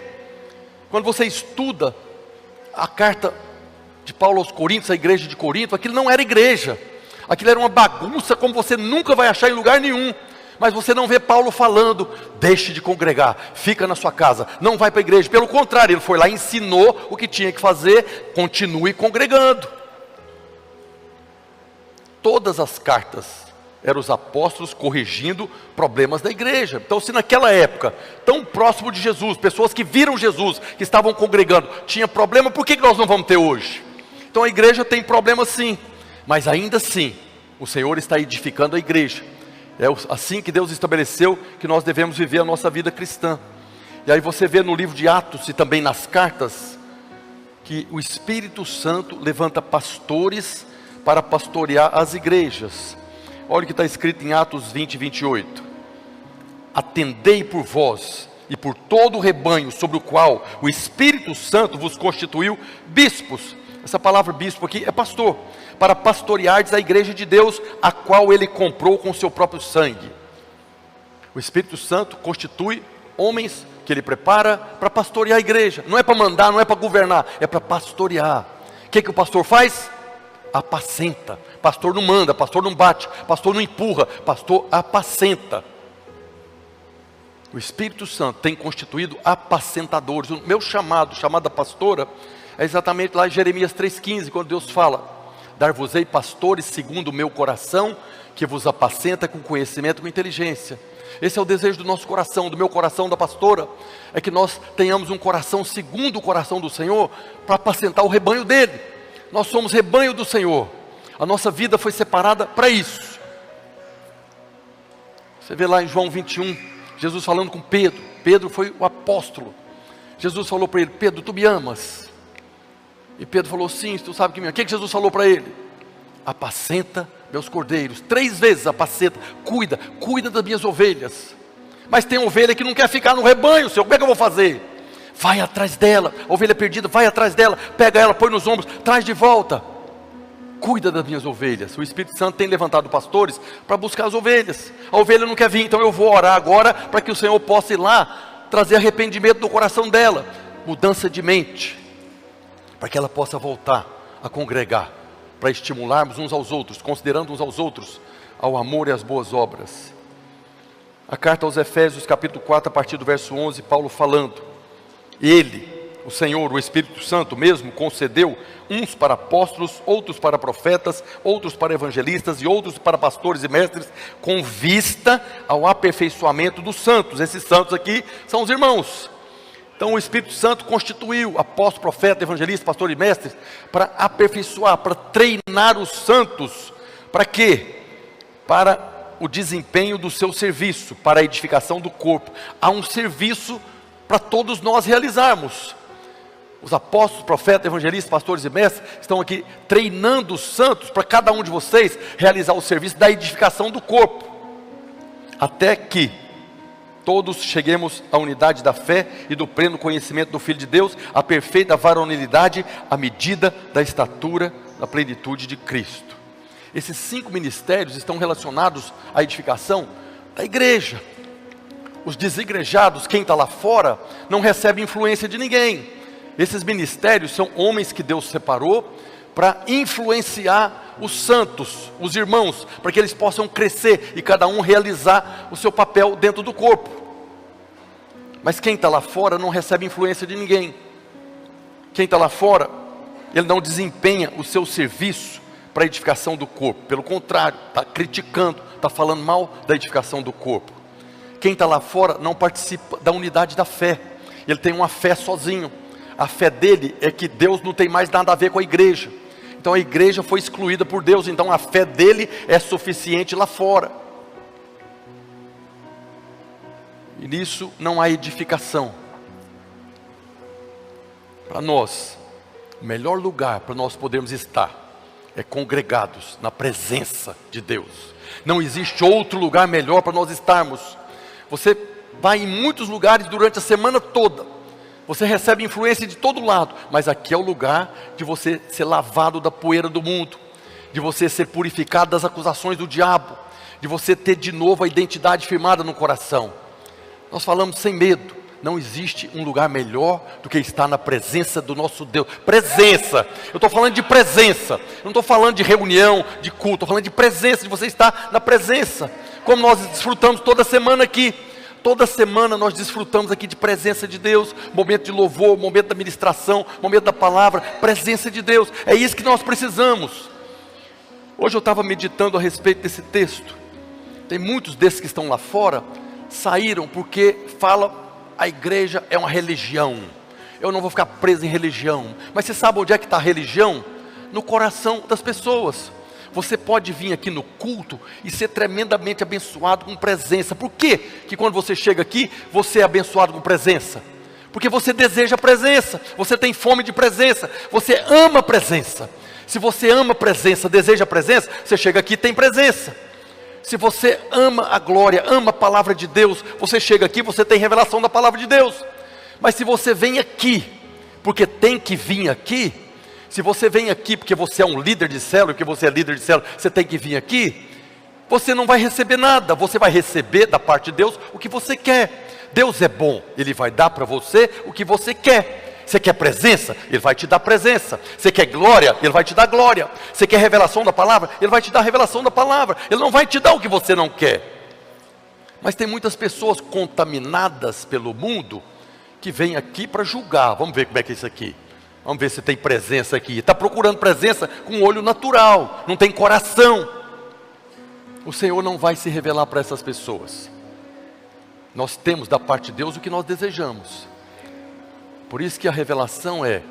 Quando você estuda a carta de Paulo aos Coríntios, a igreja de Corinto, aquilo não era igreja, aquilo era uma bagunça como você nunca vai achar em lugar nenhum. Mas você não vê Paulo falando, deixe de congregar, fica na sua casa, não vai para a igreja. Pelo contrário, ele foi lá e ensinou o que tinha que fazer, continue congregando. Todas as cartas eram os apóstolos corrigindo problemas da igreja. Então, se naquela época, tão próximo de Jesus, pessoas que viram Jesus, que estavam congregando, tinha problema, por que nós não vamos ter hoje? Então a igreja tem problema sim, mas ainda assim, o Senhor está edificando a igreja. É assim que Deus estabeleceu que nós devemos viver a nossa vida cristã. E aí você vê no livro de Atos e também nas cartas, que o Espírito Santo levanta pastores para pastorear as igrejas. Olha o que está escrito em Atos 20, 28. Atendei por vós e por todo o rebanho sobre o qual o Espírito Santo vos constituiu bispos. Essa palavra bispo aqui é pastor, para pastoreardes a igreja de Deus, a qual ele comprou com o seu próprio sangue. O Espírito Santo constitui homens que ele prepara para pastorear a igreja. Não é para mandar, não é para governar, é para pastorear. O que o pastor faz? Apacenta. Pastor não manda, pastor não bate, pastor não empurra, pastor apacenta. O Espírito Santo tem constituído apacentadores. O meu chamado da pastora, é exatamente lá em Jeremias 3,15, quando Deus fala: dar-vos-ei pastores segundo o meu coração, que vos apacenta com conhecimento e com inteligência. Esse é o desejo do nosso coração, do meu coração, da pastora, é que nós tenhamos um coração segundo o coração do Senhor, para apacentar o rebanho dele. Nós somos rebanho do Senhor, a nossa vida foi separada para isso. Você vê lá em João 21, Jesus falando com Pedro. Pedro foi o apóstolo. Jesus falou para ele: Pedro, tu me amas? E Pedro falou: sim, tu sabe que me ama. O que Jesus falou para ele? Apacenta meus cordeiros. 3 vezes apacenta, cuida das minhas ovelhas. Mas tem ovelha que não quer ficar no rebanho, Senhor, como é que eu vou fazer? Vai atrás dela, a ovelha perdida, vai atrás dela, pega ela, põe nos ombros, traz de volta. Cuida das minhas ovelhas. O Espírito Santo tem levantado pastores para buscar as ovelhas. A ovelha não quer vir, então eu vou orar agora para que o Senhor possa ir lá, trazer arrependimento do coração dela, mudança de mente, para que ela possa voltar a congregar, para estimularmos uns aos outros, considerando uns aos outros, ao amor e às boas obras. A carta aos Efésios, capítulo 4, a partir do verso 11, Paulo falando: Ele, o Senhor, o Espírito Santo mesmo, concedeu uns para apóstolos, outros para profetas, outros para evangelistas e outros para pastores e mestres, com vista ao aperfeiçoamento dos santos. Esses santos aqui são os irmãos. Então o Espírito Santo constituiu apóstolo, profeta, evangelista, pastor e mestre para aperfeiçoar, para treinar os santos. Para quê? Para o desempenho do seu serviço, para a edificação do corpo. Há um serviço para todos nós realizarmos. Os apóstolos, profetas, evangelistas, pastores e mestres estão aqui treinando os santos para cada um de vocês realizar o serviço da edificação do corpo, até que todos cheguemos à unidade da fé e do pleno conhecimento do Filho de Deus, à perfeita varonilidade, à medida da estatura da plenitude de Cristo. Esses 5 ministérios estão relacionados à edificação da igreja. Os desigrejados, quem está lá fora, não recebe influência de ninguém. Esses ministérios são homens que Deus separou para influenciar os santos, os irmãos, para que eles possam crescer e cada um realizar o seu papel dentro do corpo. Mas quem está lá fora não recebe influência de ninguém. Quem está lá fora, ele não desempenha o seu serviço para a edificação do corpo. Pelo contrário, está criticando, está falando mal da edificação do corpo. Quem está lá fora não participa da unidade da fé. Ele tem uma fé sozinho. A fé dele é que Deus não tem mais nada a ver com a igreja. Então a igreja foi excluída por Deus. Então a fé dele é suficiente lá fora. E nisso não há edificação. Para nós, O melhor lugar para nós podermos estar é congregados na presença de Deus. Não existe outro lugar melhor para nós estarmos. Você vai em muitos lugares durante a semana toda, você recebe influência de todo lado, mas aqui é o lugar de você ser lavado da poeira do mundo, de você ser purificado das acusações do diabo, de você ter de novo a identidade firmada no coração. Nós falamos sem medo. Não existe um lugar melhor do que estar na presença do nosso Deus. Presença, eu estou falando de presença, eu não estou falando de reunião, de culto, estou falando de presença, de você estar na presença, como nós desfrutamos toda semana aqui. Toda semana nós desfrutamos aqui de presença de Deus, momento de louvor, momento da ministração, momento da palavra, presença de Deus, é isso que nós precisamos. Hoje eu estava meditando a respeito desse texto. Tem muitos desses que estão lá fora, saíram porque fala, a igreja é uma religião, eu não vou ficar preso em religião. Mas você sabe onde é que está a religião? No coração das pessoas. Você pode vir aqui no culto e ser tremendamente abençoado com presença. Por quê que quando você chega aqui, você é abençoado com presença? Porque você deseja presença, você tem fome de presença, você ama presença. Se você ama presença, deseja presença, você chega aqui e tem presença. Se você ama a glória, ama a palavra de Deus, você chega aqui, você tem revelação da palavra de Deus. Mas se você vem aqui, porque tem que vir aqui, se você vem aqui porque você é um líder de célula, porque você é líder de célula, você tem que vir aqui, você não vai receber nada, você vai receber da parte de Deus o que você quer. Deus é bom, Ele vai dar para você o que você quer. Você quer presença? Ele vai te dar presença. Você quer glória? Ele vai te dar glória. Você quer revelação da palavra? Ele vai te dar revelação da palavra. Ele não vai te dar o que você não quer. Mas tem muitas pessoas contaminadas pelo mundo que vêm aqui para julgar. Vamos ver como é que é isso aqui. Vamos ver se tem presença aqui. Está procurando presença com o olho natural, não tem coração. O Senhor não vai se revelar para essas pessoas. Nós temos da parte de Deus o que nós desejamos. Por isso que a revelação é,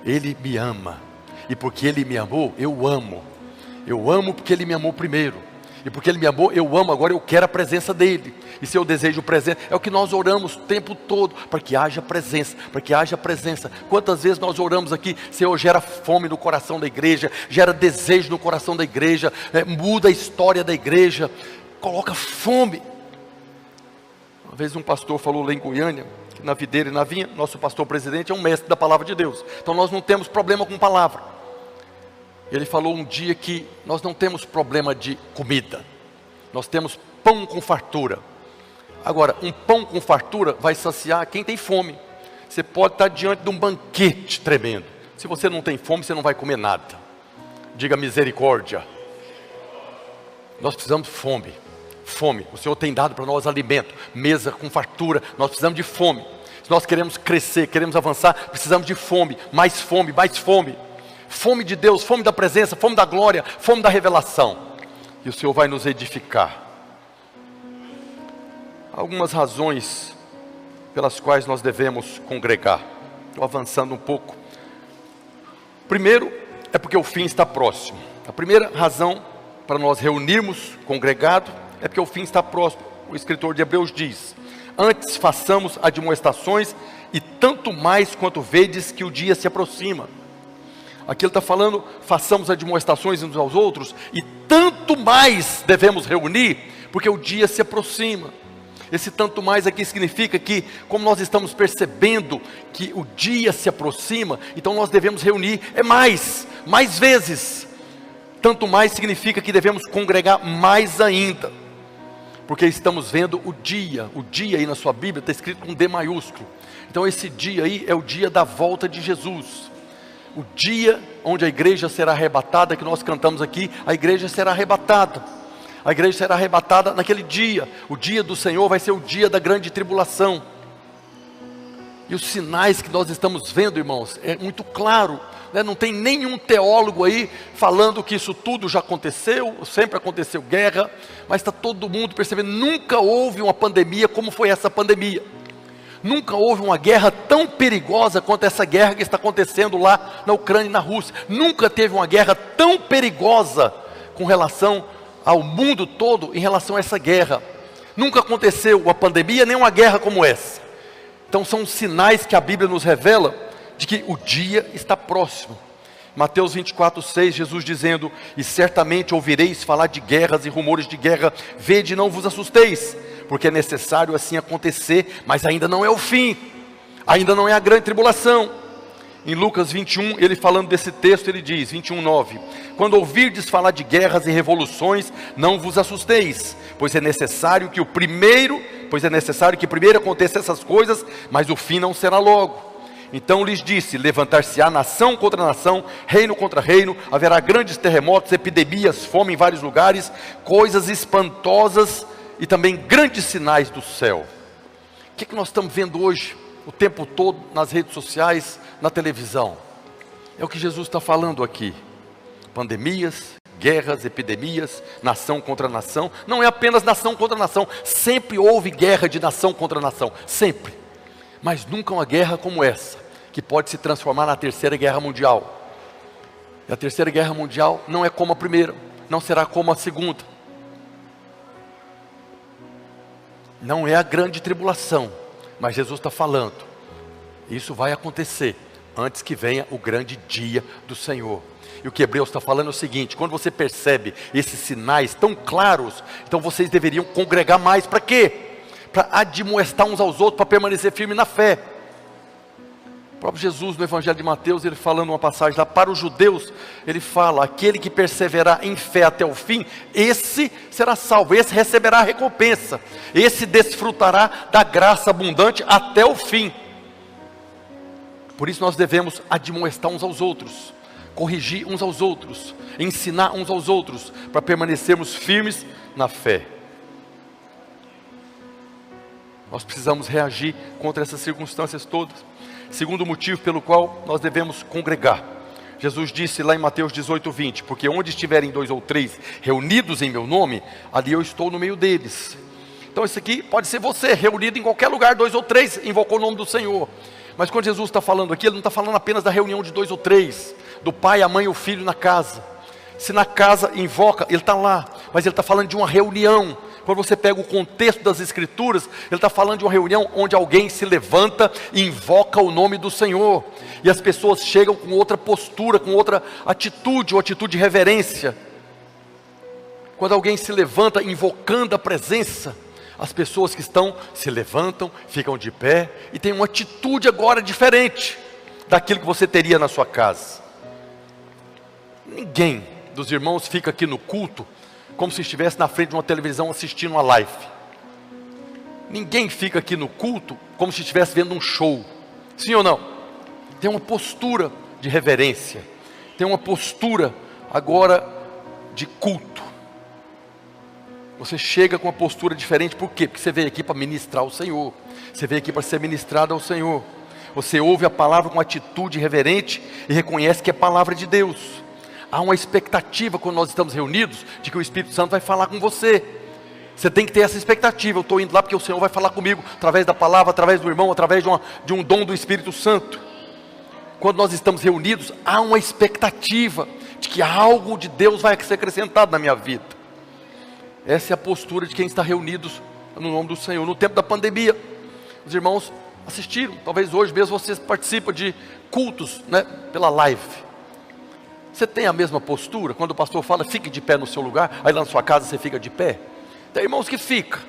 Ele me ama, e porque Ele me amou, eu amo. Eu amo porque Ele me amou primeiro, e porque Ele me amou, eu amo, agora eu quero a presença dEle. E se eu desejo presença, é o que nós oramos o tempo todo, para que haja presença, para que haja presença. Quantas vezes nós oramos aqui, Senhor, gera fome no coração da igreja, gera desejo no coração da igreja, muda a história da igreja, coloca fome. Uma vez um pastor falou lá em Goiânia, na videira e na vinha, nosso pastor presidente é um mestre da palavra de Deus, então nós não temos problema com palavra. Ele falou um dia que nós não temos problema de comida, nós temos pão com fartura. Agora, um pão com fartura vai saciar quem tem fome. Você pode estar diante de um banquete tremendo, se você não tem fome, você não vai comer nada. Diga misericórdia. Nós precisamos de fome. Fome, o Senhor tem dado para nós alimento, mesa com fartura, nós precisamos de fome. Se nós queremos crescer, queremos avançar, precisamos de fome, mais fome, mais fome. Fome de Deus, fome da presença, fome da glória, fome da revelação. E o Senhor vai nos edificar. Algumas razões pelas quais nós devemos congregar. Estou avançando um pouco. Primeiro, é porque o fim está próximo. A primeira razão para nós reunirmos congregado é porque o fim está próximo. O escritor de Hebreus diz, antes façamos admoestações, e tanto mais quanto vedes que o dia se aproxima. Aqui ele está falando, façamos admoestações uns aos outros, e tanto mais devemos reunir, porque o dia se aproxima. Esse tanto mais aqui significa que, como nós estamos percebendo que o dia se aproxima, então nós devemos reunir, mais vezes. Tanto mais significa que devemos congregar mais ainda. Porque estamos vendo o dia aí na sua Bíblia está escrito com D maiúsculo. Então esse dia aí é o dia da volta de Jesus. O dia onde a igreja será arrebatada, que nós cantamos aqui, a igreja será arrebatada. A igreja será arrebatada naquele dia. O dia do Senhor vai ser o dia da grande tribulação. E os sinais que nós estamos vendo, irmãos, é muito claro. Não tem nenhum teólogo aí falando que isso tudo já aconteceu, sempre aconteceu guerra, mas está todo mundo percebendo, nunca houve uma pandemia como foi essa pandemia, nunca houve uma guerra tão perigosa quanto essa guerra que está acontecendo lá na Ucrânia e na Rússia, nunca teve uma guerra tão perigosa com relação ao mundo todo, em relação a essa guerra, nunca aconteceu uma pandemia nem uma guerra como essa. Então são sinais que a Bíblia nos revela, de que o dia está próximo. Mateus 24:6, Jesus dizendo: e certamente ouvireis falar de guerras e rumores de guerra, vede e não vos assusteis, porque é necessário assim acontecer, mas ainda não é o fim, ainda não é a grande tribulação. Em Lucas 21, ele falando desse texto, ele diz, 21:9, quando ouvirdes falar de guerras e revoluções, não vos assusteis, pois é necessário que primeiro aconteçam essas coisas, mas o fim não será logo. Então lhes disse: levantar-se-á nação contra nação, reino contra reino, haverá grandes terremotos, epidemias, fome em vários lugares, coisas espantosas e também grandes sinais do céu. O que nós estamos vendo hoje, o tempo todo, nas redes sociais, na televisão? É o que Jesus está falando aqui: pandemias, guerras, epidemias, nação contra nação. Não é apenas nação contra nação, sempre houve guerra de nação contra nação, sempre. Mas nunca uma guerra como essa, que pode se transformar na terceira guerra mundial. E a terceira guerra mundial não é como a primeira, não será como a segunda. Não é a grande tribulação, mas Jesus está falando, isso vai acontecer antes que venha o grande dia do Senhor. E o que Hebreus está falando é o seguinte: quando você percebe esses sinais tão claros, então vocês deveriam congregar mais. Para quê? Para admoestar uns aos outros, para permanecer firme na fé. O próprio Jesus, no Evangelho de Mateus, ele falando uma passagem lá, para os judeus, ele fala: aquele que perseverar em fé até o fim, esse será salvo, esse receberá a recompensa, esse desfrutará da graça abundante até o fim. Por isso nós devemos admoestar uns aos outros, corrigir uns aos outros, ensinar uns aos outros, para permanecermos firmes na fé. Nós precisamos reagir contra essas circunstâncias todas. Segundo motivo pelo qual nós devemos congregar, Jesus disse lá em Mateus 18:20, porque onde estiverem 2 ou 3 reunidos em meu nome, ali eu estou no meio deles. Então isso aqui pode ser você, reunido em qualquer lugar, 2 ou 3, invocou o nome do Senhor. Mas quando Jesus está falando aqui, ele não está falando apenas da reunião de 2 ou 3, do pai, a mãe e o filho na casa. Se na casa invoca, ele está lá, mas ele está falando de uma reunião. Quando você pega o contexto das Escrituras, ele está falando de uma reunião onde alguém se levanta e invoca o nome do Senhor. E as pessoas chegam com outra postura, com outra atitude, ou atitude de reverência. Quando alguém se levanta invocando a presença, as pessoas que estão se levantam, ficam de pé e têm uma atitude agora diferente daquilo que você teria na sua casa. Ninguém dos irmãos fica aqui no culto como se estivesse na frente de uma televisão assistindo uma live. Ninguém fica aqui no culto como se estivesse vendo um show. Sim ou não? Tem uma postura de reverência, tem uma postura agora de culto. Você chega com uma postura diferente, por quê? Porque você veio aqui para ministrar ao Senhor, você veio aqui para ser ministrado ao Senhor. Você ouve a palavra com atitude reverente e reconhece que é palavra de Deus. Há uma expectativa quando nós estamos reunidos, de que o Espírito Santo vai falar com você. Você tem que ter essa expectativa: eu estou indo lá porque o Senhor vai falar comigo, através da palavra, através do irmão, através de um dom do Espírito Santo. Quando nós estamos reunidos, há uma expectativa de que algo de Deus vai ser acrescentado na minha vida. Essa é a postura de quem está reunidos no nome do Senhor. No tempo da pandemia, os irmãos assistiram, talvez hoje mesmo você participa de cultos, né, pela live. Você tem a mesma postura? Quando o pastor fala, fique de pé no seu lugar, aí lá na sua casa você fica de pé? Tem irmãos que ficam.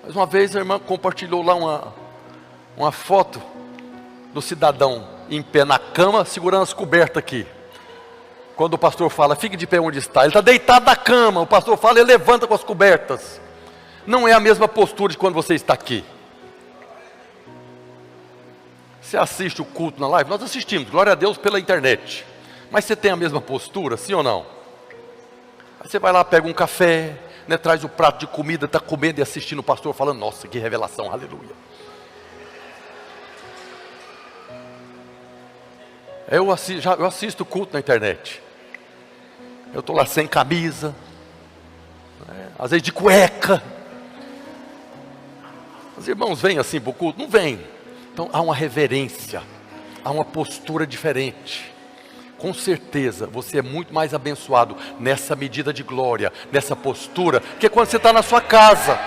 Mas uma vez a irmã compartilhou lá uma foto do cidadão em pé na cama, segurando as cobertas aqui. Quando o pastor fala, fique de pé onde está, ele está deitado na cama. O pastor fala, ele levanta com as cobertas. Não é a mesma postura de quando você está aqui. Você assiste o culto na live? Nós assistimos, glória a Deus, pela internet. Mas você tem a mesma postura, sim ou não? Aí você vai lá, pega um café, né, traz o prato de comida, está comendo e assistindo o pastor falando, nossa, que revelação, aleluia. Eu assisto o culto na internet. Eu estou lá sem camisa, né, às vezes de cueca. Os irmãos vêm assim para o culto? Não vêm. Então há uma reverência, há uma postura diferente. Com certeza você é muito mais abençoado nessa medida de glória, nessa postura, que quando você está na sua casa.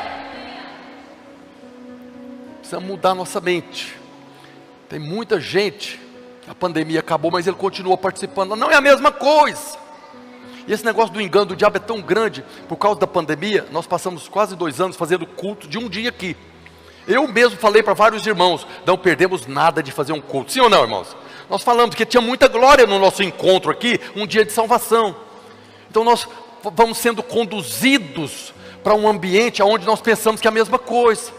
Precisa mudar nossa mente. Tem muita gente A pandemia acabou, mas ele continuou participando. Não é a mesma coisa. E esse negócio do engano do diabo é tão grande. Por causa da pandemia, nós passamos quase 2 anos fazendo culto de um dia aqui. Eu mesmo falei para vários irmãos, não perdemos nada de fazer um culto. Sim ou não, irmãos? Nós falamos que tinha muita glória no nosso encontro aqui, um dia de salvação. Então nós vamos sendo conduzidos para um ambiente onde nós pensamos que é a mesma coisa.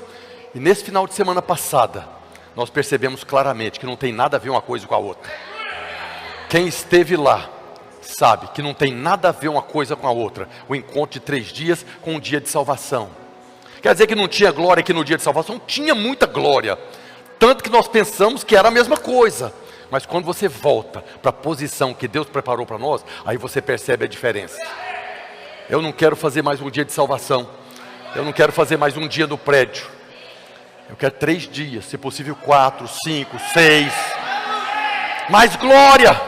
E nesse final de semana passada, nós percebemos claramente que não tem nada a ver uma coisa com a outra. Quem esteve lá sabe que não tem nada a ver uma coisa com a outra. O encontro de 3 dias com um dia de salvação. Quer dizer que não tinha glória aqui no dia de salvação? Tinha muita glória. Tanto que nós pensamos que era a mesma coisa. Mas quando você volta para a posição que Deus preparou para nós, aí você percebe a diferença. Eu não quero fazer mais um dia de salvação. Eu não quero fazer mais um dia no prédio. Eu quero 3 dias, se possível 4, 5, 6. Mais glória.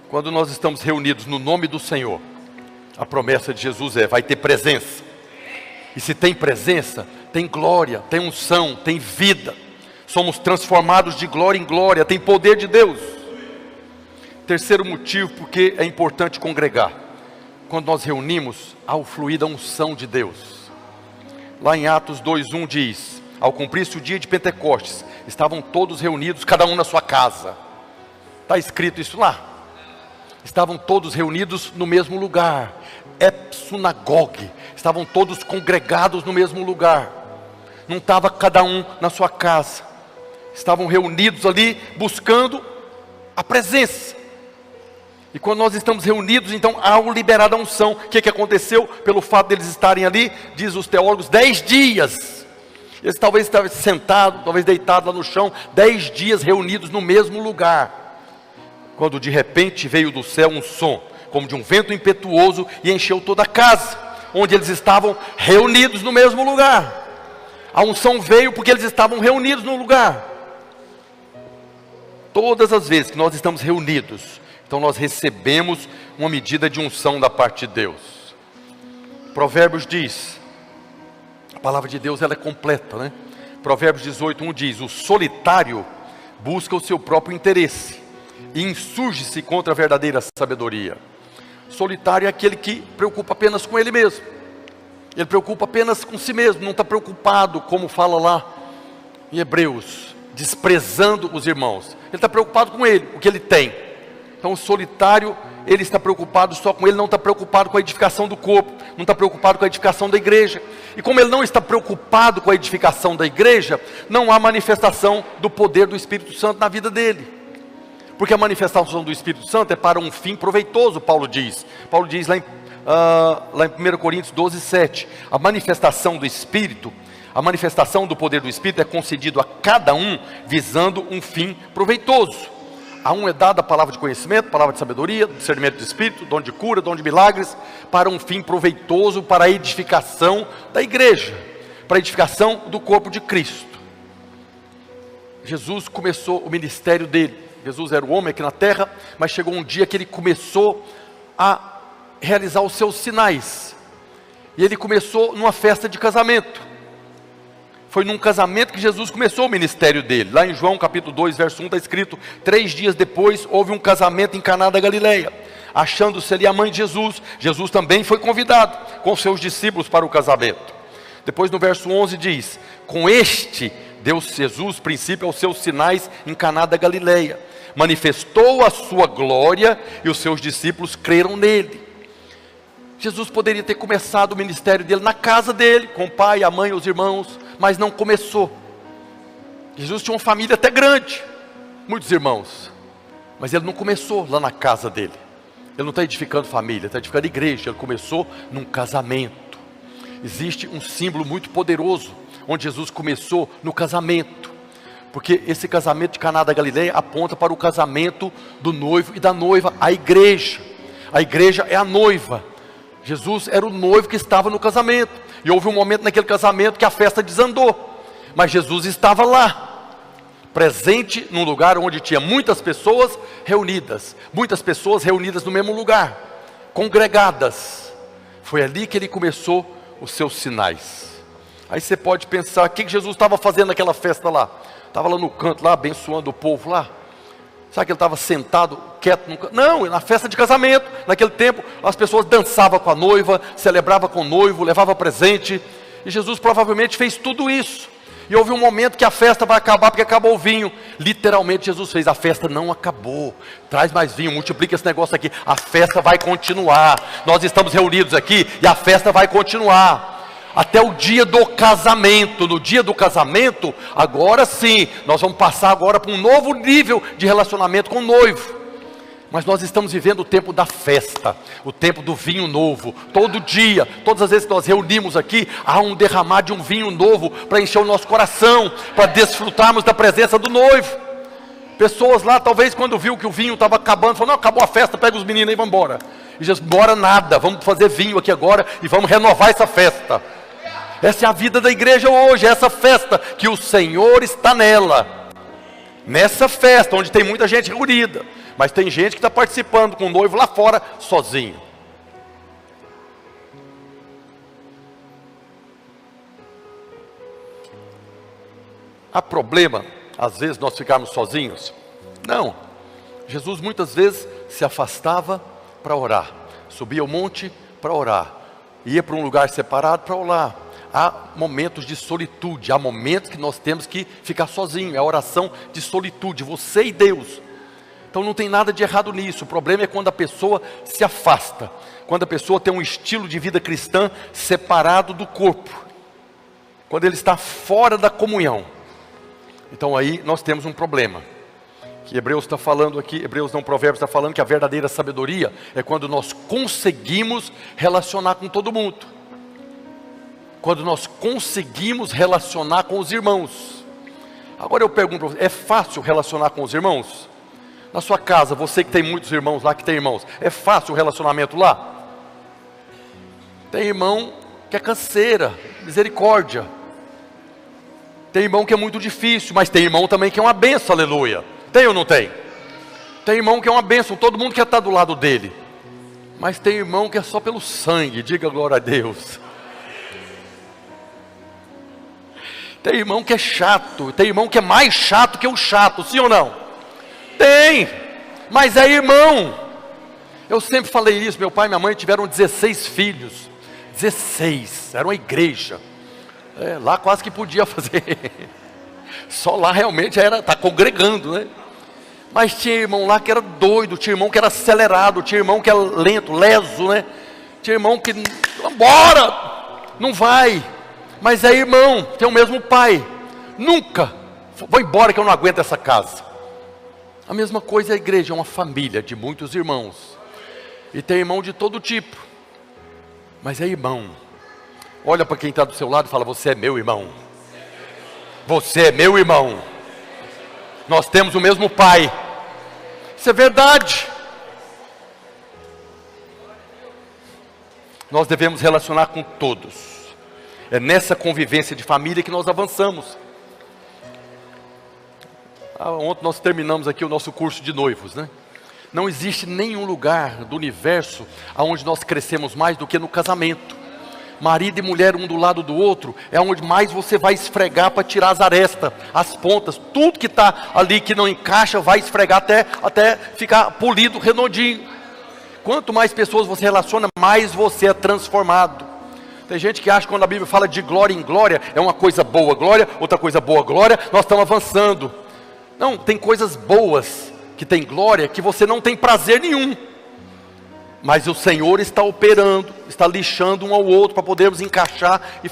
Quando nós estamos reunidos no nome do Senhor, a promessa de Jesus é, vai ter presença. E se tem presença, tem glória, tem unção, tem vida. Somos transformados de glória em glória, tem poder de Deus. Terceiro motivo, porque é importante congregar. Quando nós reunimos, há o fluir da unção de Deus. Lá em Atos 2:1 diz, ao cumprir-se o dia de Pentecostes, estavam todos reunidos, cada um na sua casa. Está escrito isso lá. Estavam todos reunidos no mesmo lugar. É sinagogue. Estavam todos congregados no mesmo lugar. Não estava cada um na sua casa. Estavam reunidos ali buscando a presença. E quando nós estamos reunidos, então há o liberar da unção. O que aconteceu? Pelo fato deles estarem ali, diz os teólogos, 10 dias. Eles talvez estavam sentados, talvez deitados lá no chão, 10 dias reunidos no mesmo lugar. Quando de repente veio do céu um som, como de um vento impetuoso, e encheu toda a casa, onde eles estavam reunidos no mesmo lugar. A unção veio porque eles estavam reunidos no lugar. Todas as vezes que nós estamos reunidos, então nós recebemos uma medida de unção da parte de Deus. Provérbios diz, a palavra de Deus ela é completa, né? Provérbios 18:1 diz, o solitário busca o seu próprio interesse e insurge-se contra a verdadeira sabedoria. Solitário é aquele que preocupa apenas com ele mesmo. Ele preocupa apenas com si mesmo, não está preocupado, como fala lá em Hebreus, desprezando os irmãos. Ele está preocupado com ele, o que ele tem. Então o solitário, ele está preocupado só com ele, não está preocupado com a edificação do corpo, não está preocupado com a edificação da igreja. E como ele não está preocupado com a edificação da igreja, não há manifestação do poder do Espírito Santo na vida dele. Porque a manifestação do Espírito Santo é para um fim proveitoso, Paulo diz. Paulo diz lá em 1 Coríntios 12:7, a manifestação do Espírito, a manifestação do poder do Espírito é concedido a cada um, visando um fim proveitoso. A um é dada a palavra de conhecimento, palavra de sabedoria, discernimento do Espírito, dom de cura, dom de milagres, para um fim proveitoso, para a edificação da igreja, para a edificação do corpo de Cristo. Jesus começou o ministério dele. Jesus era o homem aqui na terra, mas chegou um dia que ele começou a realizar os seus sinais. E ele começou numa festa de casamento. Foi num casamento que Jesus começou o ministério dele. Lá em João capítulo 2, verso 1 está escrito, 3 dias depois houve um casamento em Caná da Galileia. Achando-se ali a mãe de Jesus, Jesus também foi convidado com seus discípulos para o casamento. Depois no verso 11 diz, com este deu Jesus princípio aos seus sinais em Caná da Galileia. Manifestou a sua glória e os seus discípulos creram nele. Jesus poderia ter começado o ministério dele na casa dele, com o pai, a mãe, os irmãos, mas não começou. Jesus tinha uma família até grande, muitos irmãos, mas ele não começou lá na casa dele. Ele não está edificando família, está edificando igreja. Ele começou num casamento. Existe um símbolo muito poderoso, onde Jesus começou no casamento, porque esse casamento de Caná da Galileia aponta para o casamento do noivo e da noiva, a igreja. A igreja é a noiva. Jesus era o noivo que estava no casamento, e houve um momento naquele casamento que a festa desandou, mas Jesus estava lá, presente num lugar onde tinha muitas pessoas reunidas no mesmo lugar, congregadas. Foi ali que ele começou os seus sinais. Aí você pode pensar, o que Jesus estava fazendo naquela festa lá? Estava lá no canto, lá abençoando o povo lá. Será que ele estava sentado, quieto no canto? Não, na festa de casamento. Naquele tempo, as pessoas dançavam com a noiva, celebravam com o noivo, levavam presente. E Jesus provavelmente fez tudo isso. E houve um momento que a festa vai acabar, porque acabou o vinho. Literalmente Jesus fez, a festa não acabou. Traz mais vinho, multiplica esse negócio aqui. A festa vai continuar. Nós estamos reunidos aqui e a festa vai continuar. Até o dia do casamento. No dia do casamento, agora sim, nós vamos passar agora para um novo nível de relacionamento com o noivo. Mas nós estamos vivendo o tempo da festa, o tempo do vinho novo. Todo dia, todas as vezes que nós reunimos aqui, há um derramar de um vinho novo para encher o nosso coração, para desfrutarmos da presença do noivo. Pessoas lá, talvez quando viu que o vinho estava acabando, falaram, não, acabou a festa, pega os meninos e vamos embora. E Jesus, bora nada, vamos fazer vinho aqui agora e vamos renovar essa festa. Essa é a vida da igreja hoje, essa festa que o Senhor está nela. Nessa festa, onde tem muita gente reunida. Mas tem gente que está participando com o noivo lá fora, sozinho. Há problema, às vezes, nós ficarmos sozinhos? Não. Jesus muitas vezes se afastava para orar. Subia ao monte para orar. Ia para um lugar separado para orar. Há momentos de solitude, há momentos que nós temos que ficar sozinhos. É a oração de solitude, você e Deus. Então não tem nada de errado nisso. O problema é quando a pessoa se afasta, quando a pessoa tem um estilo de vida cristã separado do corpo, quando ele está fora da comunhão. Então aí nós temos um problema, que Hebreus está falando aqui, Hebreus não, Provérbios está falando que a verdadeira sabedoria é quando nós conseguimos relacionar com todo mundo, quando nós conseguimos relacionar com os irmãos. Agora eu pergunto para você, é fácil relacionar com os irmãos? Na sua casa, você que tem muitos irmãos lá, que tem irmãos, é fácil o relacionamento lá? Tem irmão que é canseira, misericórdia. Tem irmão que é muito difícil, mas tem irmão também que é uma benção, aleluia. Tem ou não tem? Tem irmão que é uma benção, todo mundo quer estar do lado dele. Mas tem irmão que é só pelo sangue, diga glória a Deus. Tem irmão que é chato, tem irmão que é mais chato que o chato, sim ou não? Tem, mas é irmão. Eu sempre falei isso, meu pai e minha mãe tiveram 16 filhos. 16, era uma igreja. Lá quase que podia fazer. Só lá realmente está congregando, né? Mas tinha irmão lá que era doido, tinha irmão que era acelerado, tinha irmão que era lento, leso, né? Tinha irmão que, vambora, não vai. Mas é irmão, tem o mesmo pai. Nunca, vou embora que eu não aguento essa casa. A mesma coisa é a igreja, é uma família de muitos irmãos. E tem irmão de todo tipo. Mas é irmão. Olha para quem está do seu lado e fala, você é meu irmão. Você é meu irmão. Nós temos o mesmo pai. Isso é verdade. Nós devemos relacionar com todos. É nessa convivência de família que nós avançamos. Ontem nós terminamos aqui o nosso curso de noivos, né? Não existe nenhum lugar do universo onde nós crescemos mais do que no casamento. Marido e mulher um do lado do outro, é onde mais você vai esfregar para tirar as arestas, as pontas, tudo que está ali que não encaixa, vai esfregar até ficar polido, redondinho. Quanto mais pessoas você relaciona, mais você é transformado. Tem gente que acha que quando a Bíblia fala de glória em glória, é uma coisa boa glória, outra coisa boa glória, nós estamos avançando. Não, tem coisas boas que tem glória que você não tem prazer nenhum. Mas o Senhor está operando, está lixando um ao outro para podermos encaixar e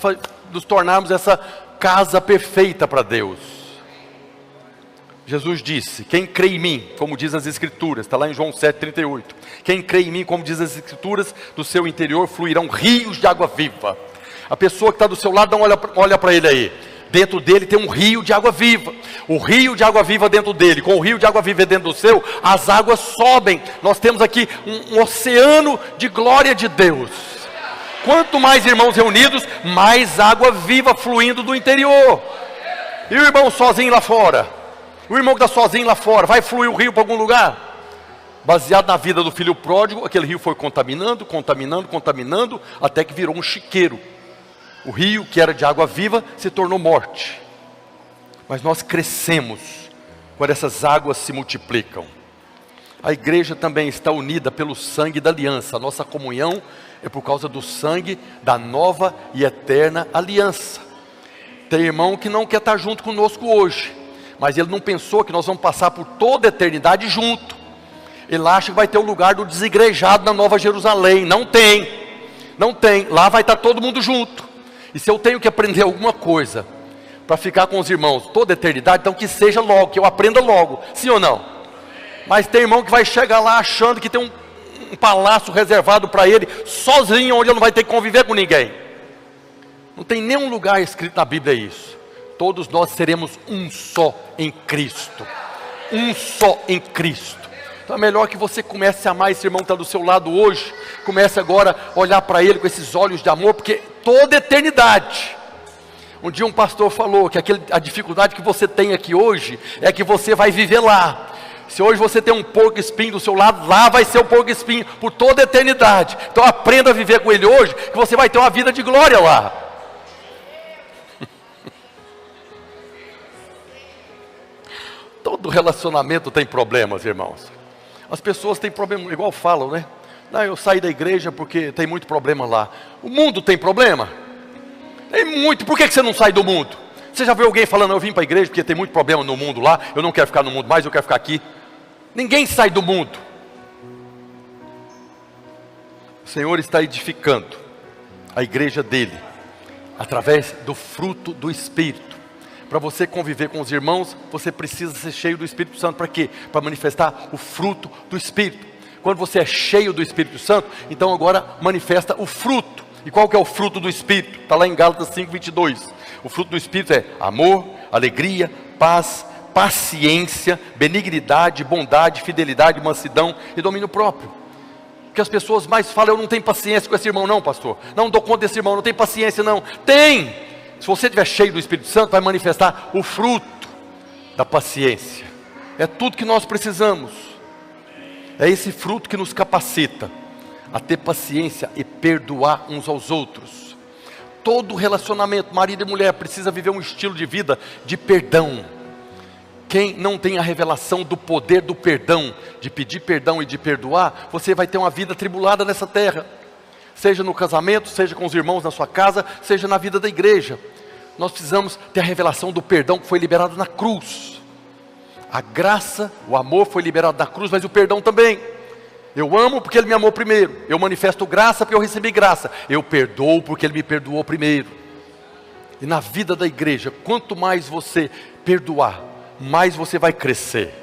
nos tornarmos essa casa perfeita para Deus. Jesus disse, quem crê em mim, como diz as Escrituras, está lá em João 7,38. Quem crê em mim, como diz as Escrituras, do seu interior fluirão rios de água viva. A pessoa que está do seu lado, não olha para ele aí. Dentro dele tem um rio de água viva. O rio de água viva dentro dele, com o rio de água viva dentro do seu, as águas sobem. Nós temos aqui um oceano de glória de Deus. Quanto mais irmãos reunidos, mais água viva fluindo do interior. E o irmão sozinho lá fora? O irmão que está sozinho lá fora, vai fluir o rio para algum lugar? Baseado na vida do filho pródigo, aquele rio foi contaminando, até que virou um chiqueiro. O rio, que era de água viva, se tornou morte. Mas nós crescemos quando essas águas se multiplicam. A igreja também está unida pelo sangue da aliança. A nossa comunhão é por causa do sangue da nova e eterna aliança. Tem irmão que não quer estar junto conosco hoje, mas ele não pensou que nós vamos passar por toda a eternidade junto. Ele acha que vai ter o lugar do desigrejado na Nova Jerusalém. Não tem, não tem. Lá vai estar todo mundo junto. E se eu tenho que aprender alguma coisa para ficar com os irmãos toda a eternidade, então que seja logo, que eu aprenda logo, sim ou não? Mas tem irmão que vai chegar lá achando que tem um palácio reservado para ele, sozinho, onde ele não vai ter que conviver com ninguém. Não tem nenhum lugar escrito na Bíblia isso. Todos nós seremos um só em Cristo. Um só em Cristo. Então é melhor que você comece a amar esse irmão que está do seu lado hoje. Comece agora a olhar para ele com esses olhos de amor, porque toda eternidade. Um dia um pastor falou que a dificuldade que você tem aqui hoje é que você vai viver lá. Se hoje você tem um porco espinho do seu lado, lá vai ser o porco espinho por toda a eternidade. Então aprenda a viver com ele hoje, que você vai ter uma vida de glória lá. Todo relacionamento tem problemas, irmãos. As pessoas têm problema, igual falam, né? Não, eu saí da igreja porque tem muito problema lá. O mundo tem problema? Tem muito. Por que você não sai do mundo? Você já viu alguém falando, eu vim para a igreja porque tem muito problema no mundo lá, eu não quero ficar no mundo mais, eu quero ficar aqui. Ninguém sai do mundo. O Senhor está edificando a igreja dele, através do fruto do Espírito. Para você conviver com os irmãos, você precisa ser cheio do Espírito Santo. Para quê? Para manifestar o fruto do Espírito. Quando você é cheio do Espírito Santo, então agora manifesta o fruto. E qual que é o fruto do Espírito? Está lá em Gálatas 5:22. O fruto do Espírito é amor, alegria, paz, paciência, benignidade, bondade, fidelidade, mansidão e domínio próprio. Porque as pessoas mais falam, eu não tenho paciência com esse irmão não, pastor. Não dou conta desse irmão, não tenho paciência não. Tem! Se você estiver cheio do Espírito Santo, vai manifestar o fruto da paciência. É tudo que nós precisamos. É esse fruto que nos capacita a ter paciência e perdoar uns aos outros. Todo relacionamento, marido e mulher, precisa viver um estilo de vida de perdão. Quem não tem a revelação do poder do perdão, de pedir perdão e de perdoar, você vai ter uma vida atribulada nessa terra. Seja no casamento, seja com os irmãos na sua casa, seja na vida da igreja. Nós precisamos ter a revelação do perdão que foi liberado na cruz. A graça, o amor foi liberado na cruz, mas o perdão também. Eu amo porque ele me amou primeiro. Eu manifesto graça porque eu recebi graça. Eu perdoo porque ele me perdoou primeiro. E na vida da igreja, quanto mais você perdoar, mais você vai crescer.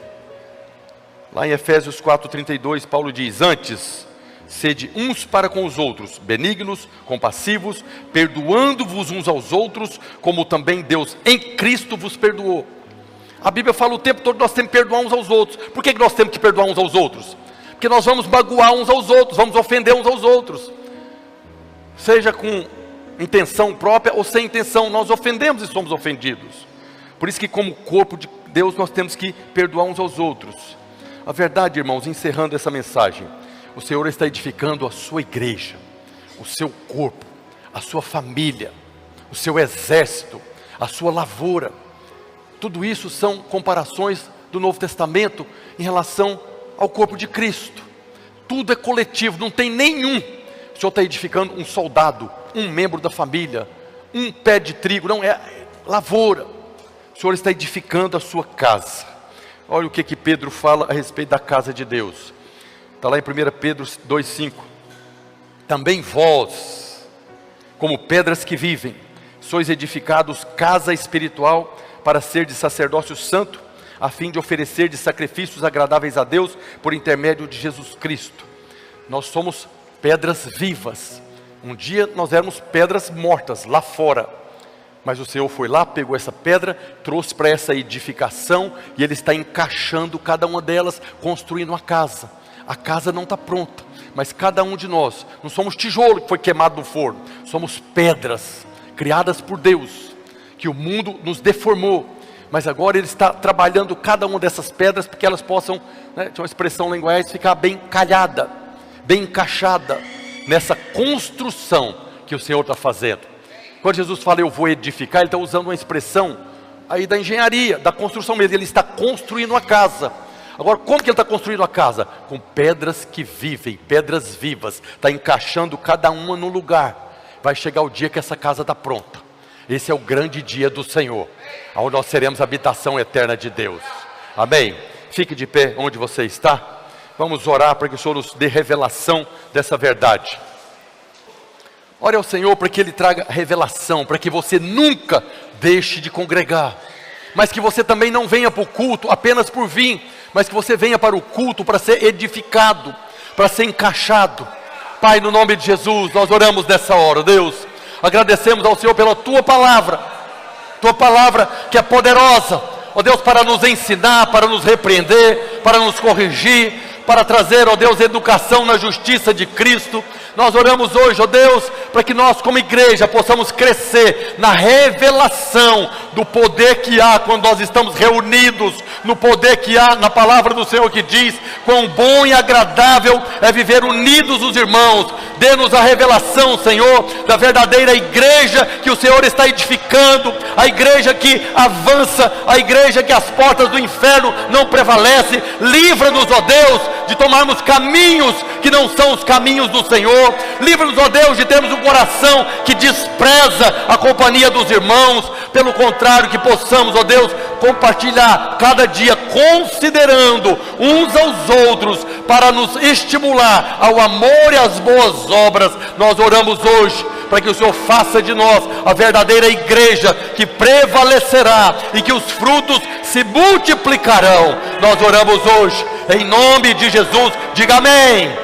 Lá em Efésios 4:32, Paulo diz, antes, sede uns para com os outros, benignos, compassivos, perdoando-vos uns aos outros, como também Deus em Cristo vos perdoou. A Bíblia fala o tempo todo, nós temos que perdoar uns aos outros. Por que nós temos que perdoar uns aos outros? Porque nós vamos magoar uns aos outros, vamos ofender uns aos outros. Seja com intenção própria ou sem intenção, nós ofendemos e somos ofendidos. Por isso que como corpo de Deus, nós temos que perdoar uns aos outros. A verdade, irmãos, encerrando essa mensagem, o Senhor está edificando a sua igreja, o seu corpo, a sua família, o seu exército, a sua lavoura. Tudo isso são comparações do Novo Testamento em relação ao corpo de Cristo. Tudo é coletivo, não tem nenhum. O Senhor está edificando um soldado, um membro da família, um pé de trigo, não é lavoura. O Senhor está edificando a sua casa. Olha o que Pedro fala a respeito da casa de Deus. Está lá em 1 Pedro 2,5. Também vós, como pedras que vivem, sois edificados casa espiritual para ser de sacerdócio santo, a fim de oferecer de sacrifícios agradáveis a Deus por intermédio de Jesus Cristo. Nós somos pedras vivas. Um dia nós éramos pedras mortas lá fora, mas o Senhor foi lá, pegou essa pedra, trouxe para essa edificação e Ele está encaixando cada uma delas, construindo uma casa. A casa não está pronta, mas cada um de nós, não somos tijolo que foi queimado no forno, somos pedras criadas por Deus, que o mundo nos deformou, mas agora Ele está trabalhando cada uma dessas pedras, para que elas possam, né, tinha uma expressão lá em Goiás, ficar bem calhada, bem encaixada, nessa construção que o Senhor está fazendo. Quando Jesus fala eu vou edificar, ele está usando uma expressão aí da engenharia, da construção mesmo. Ele está construindo a casa. Agora, como que ele está construindo a casa? Com pedras que vivem, pedras vivas. Está encaixando cada uma no lugar. Vai chegar o dia que essa casa está pronta. Esse é o grande dia do Senhor, onde nós seremos a habitação eterna de Deus. Amém? Fique de pé onde você está. Vamos orar para que o Senhor nos dê revelação dessa verdade. Ore ao Senhor para que Ele traga revelação, para que você nunca deixe de congregar, mas que você também não venha para o culto apenas por vir, mas que você venha para o culto para ser edificado, para ser encaixado. Pai, no nome de Jesus, nós oramos nessa hora, Deus, agradecemos ao Senhor pela Tua palavra que é poderosa, ó Deus, para nos ensinar, para nos repreender, para nos corrigir, para trazer, ó Deus, educação na justiça de Cristo. Nós oramos hoje, ó Deus, para que nós como igreja possamos crescer na revelação do poder que há quando nós estamos reunidos, no poder que há na palavra do Senhor que diz, quão bom e agradável é viver unidos os irmãos. Dê-nos a revelação, Senhor, da verdadeira igreja que o Senhor está edificando, a igreja que avança, a igreja que as portas do inferno não prevalecem. Livra-nos, ó Deus, de tomarmos caminhos que não são os caminhos do Senhor. Livra-nos, ó Deus, de termos um coração que despreza a companhia dos irmãos. Pelo contrário, que possamos, ó Deus, compartilhar cada dia, considerando uns aos outros, para nos estimular ao amor e às boas obras. Nós oramos hoje para que o Senhor faça de nós a verdadeira igreja que prevalecerá e que os frutos se multiplicarão. Nós oramos hoje em nome de Jesus. Diga amém.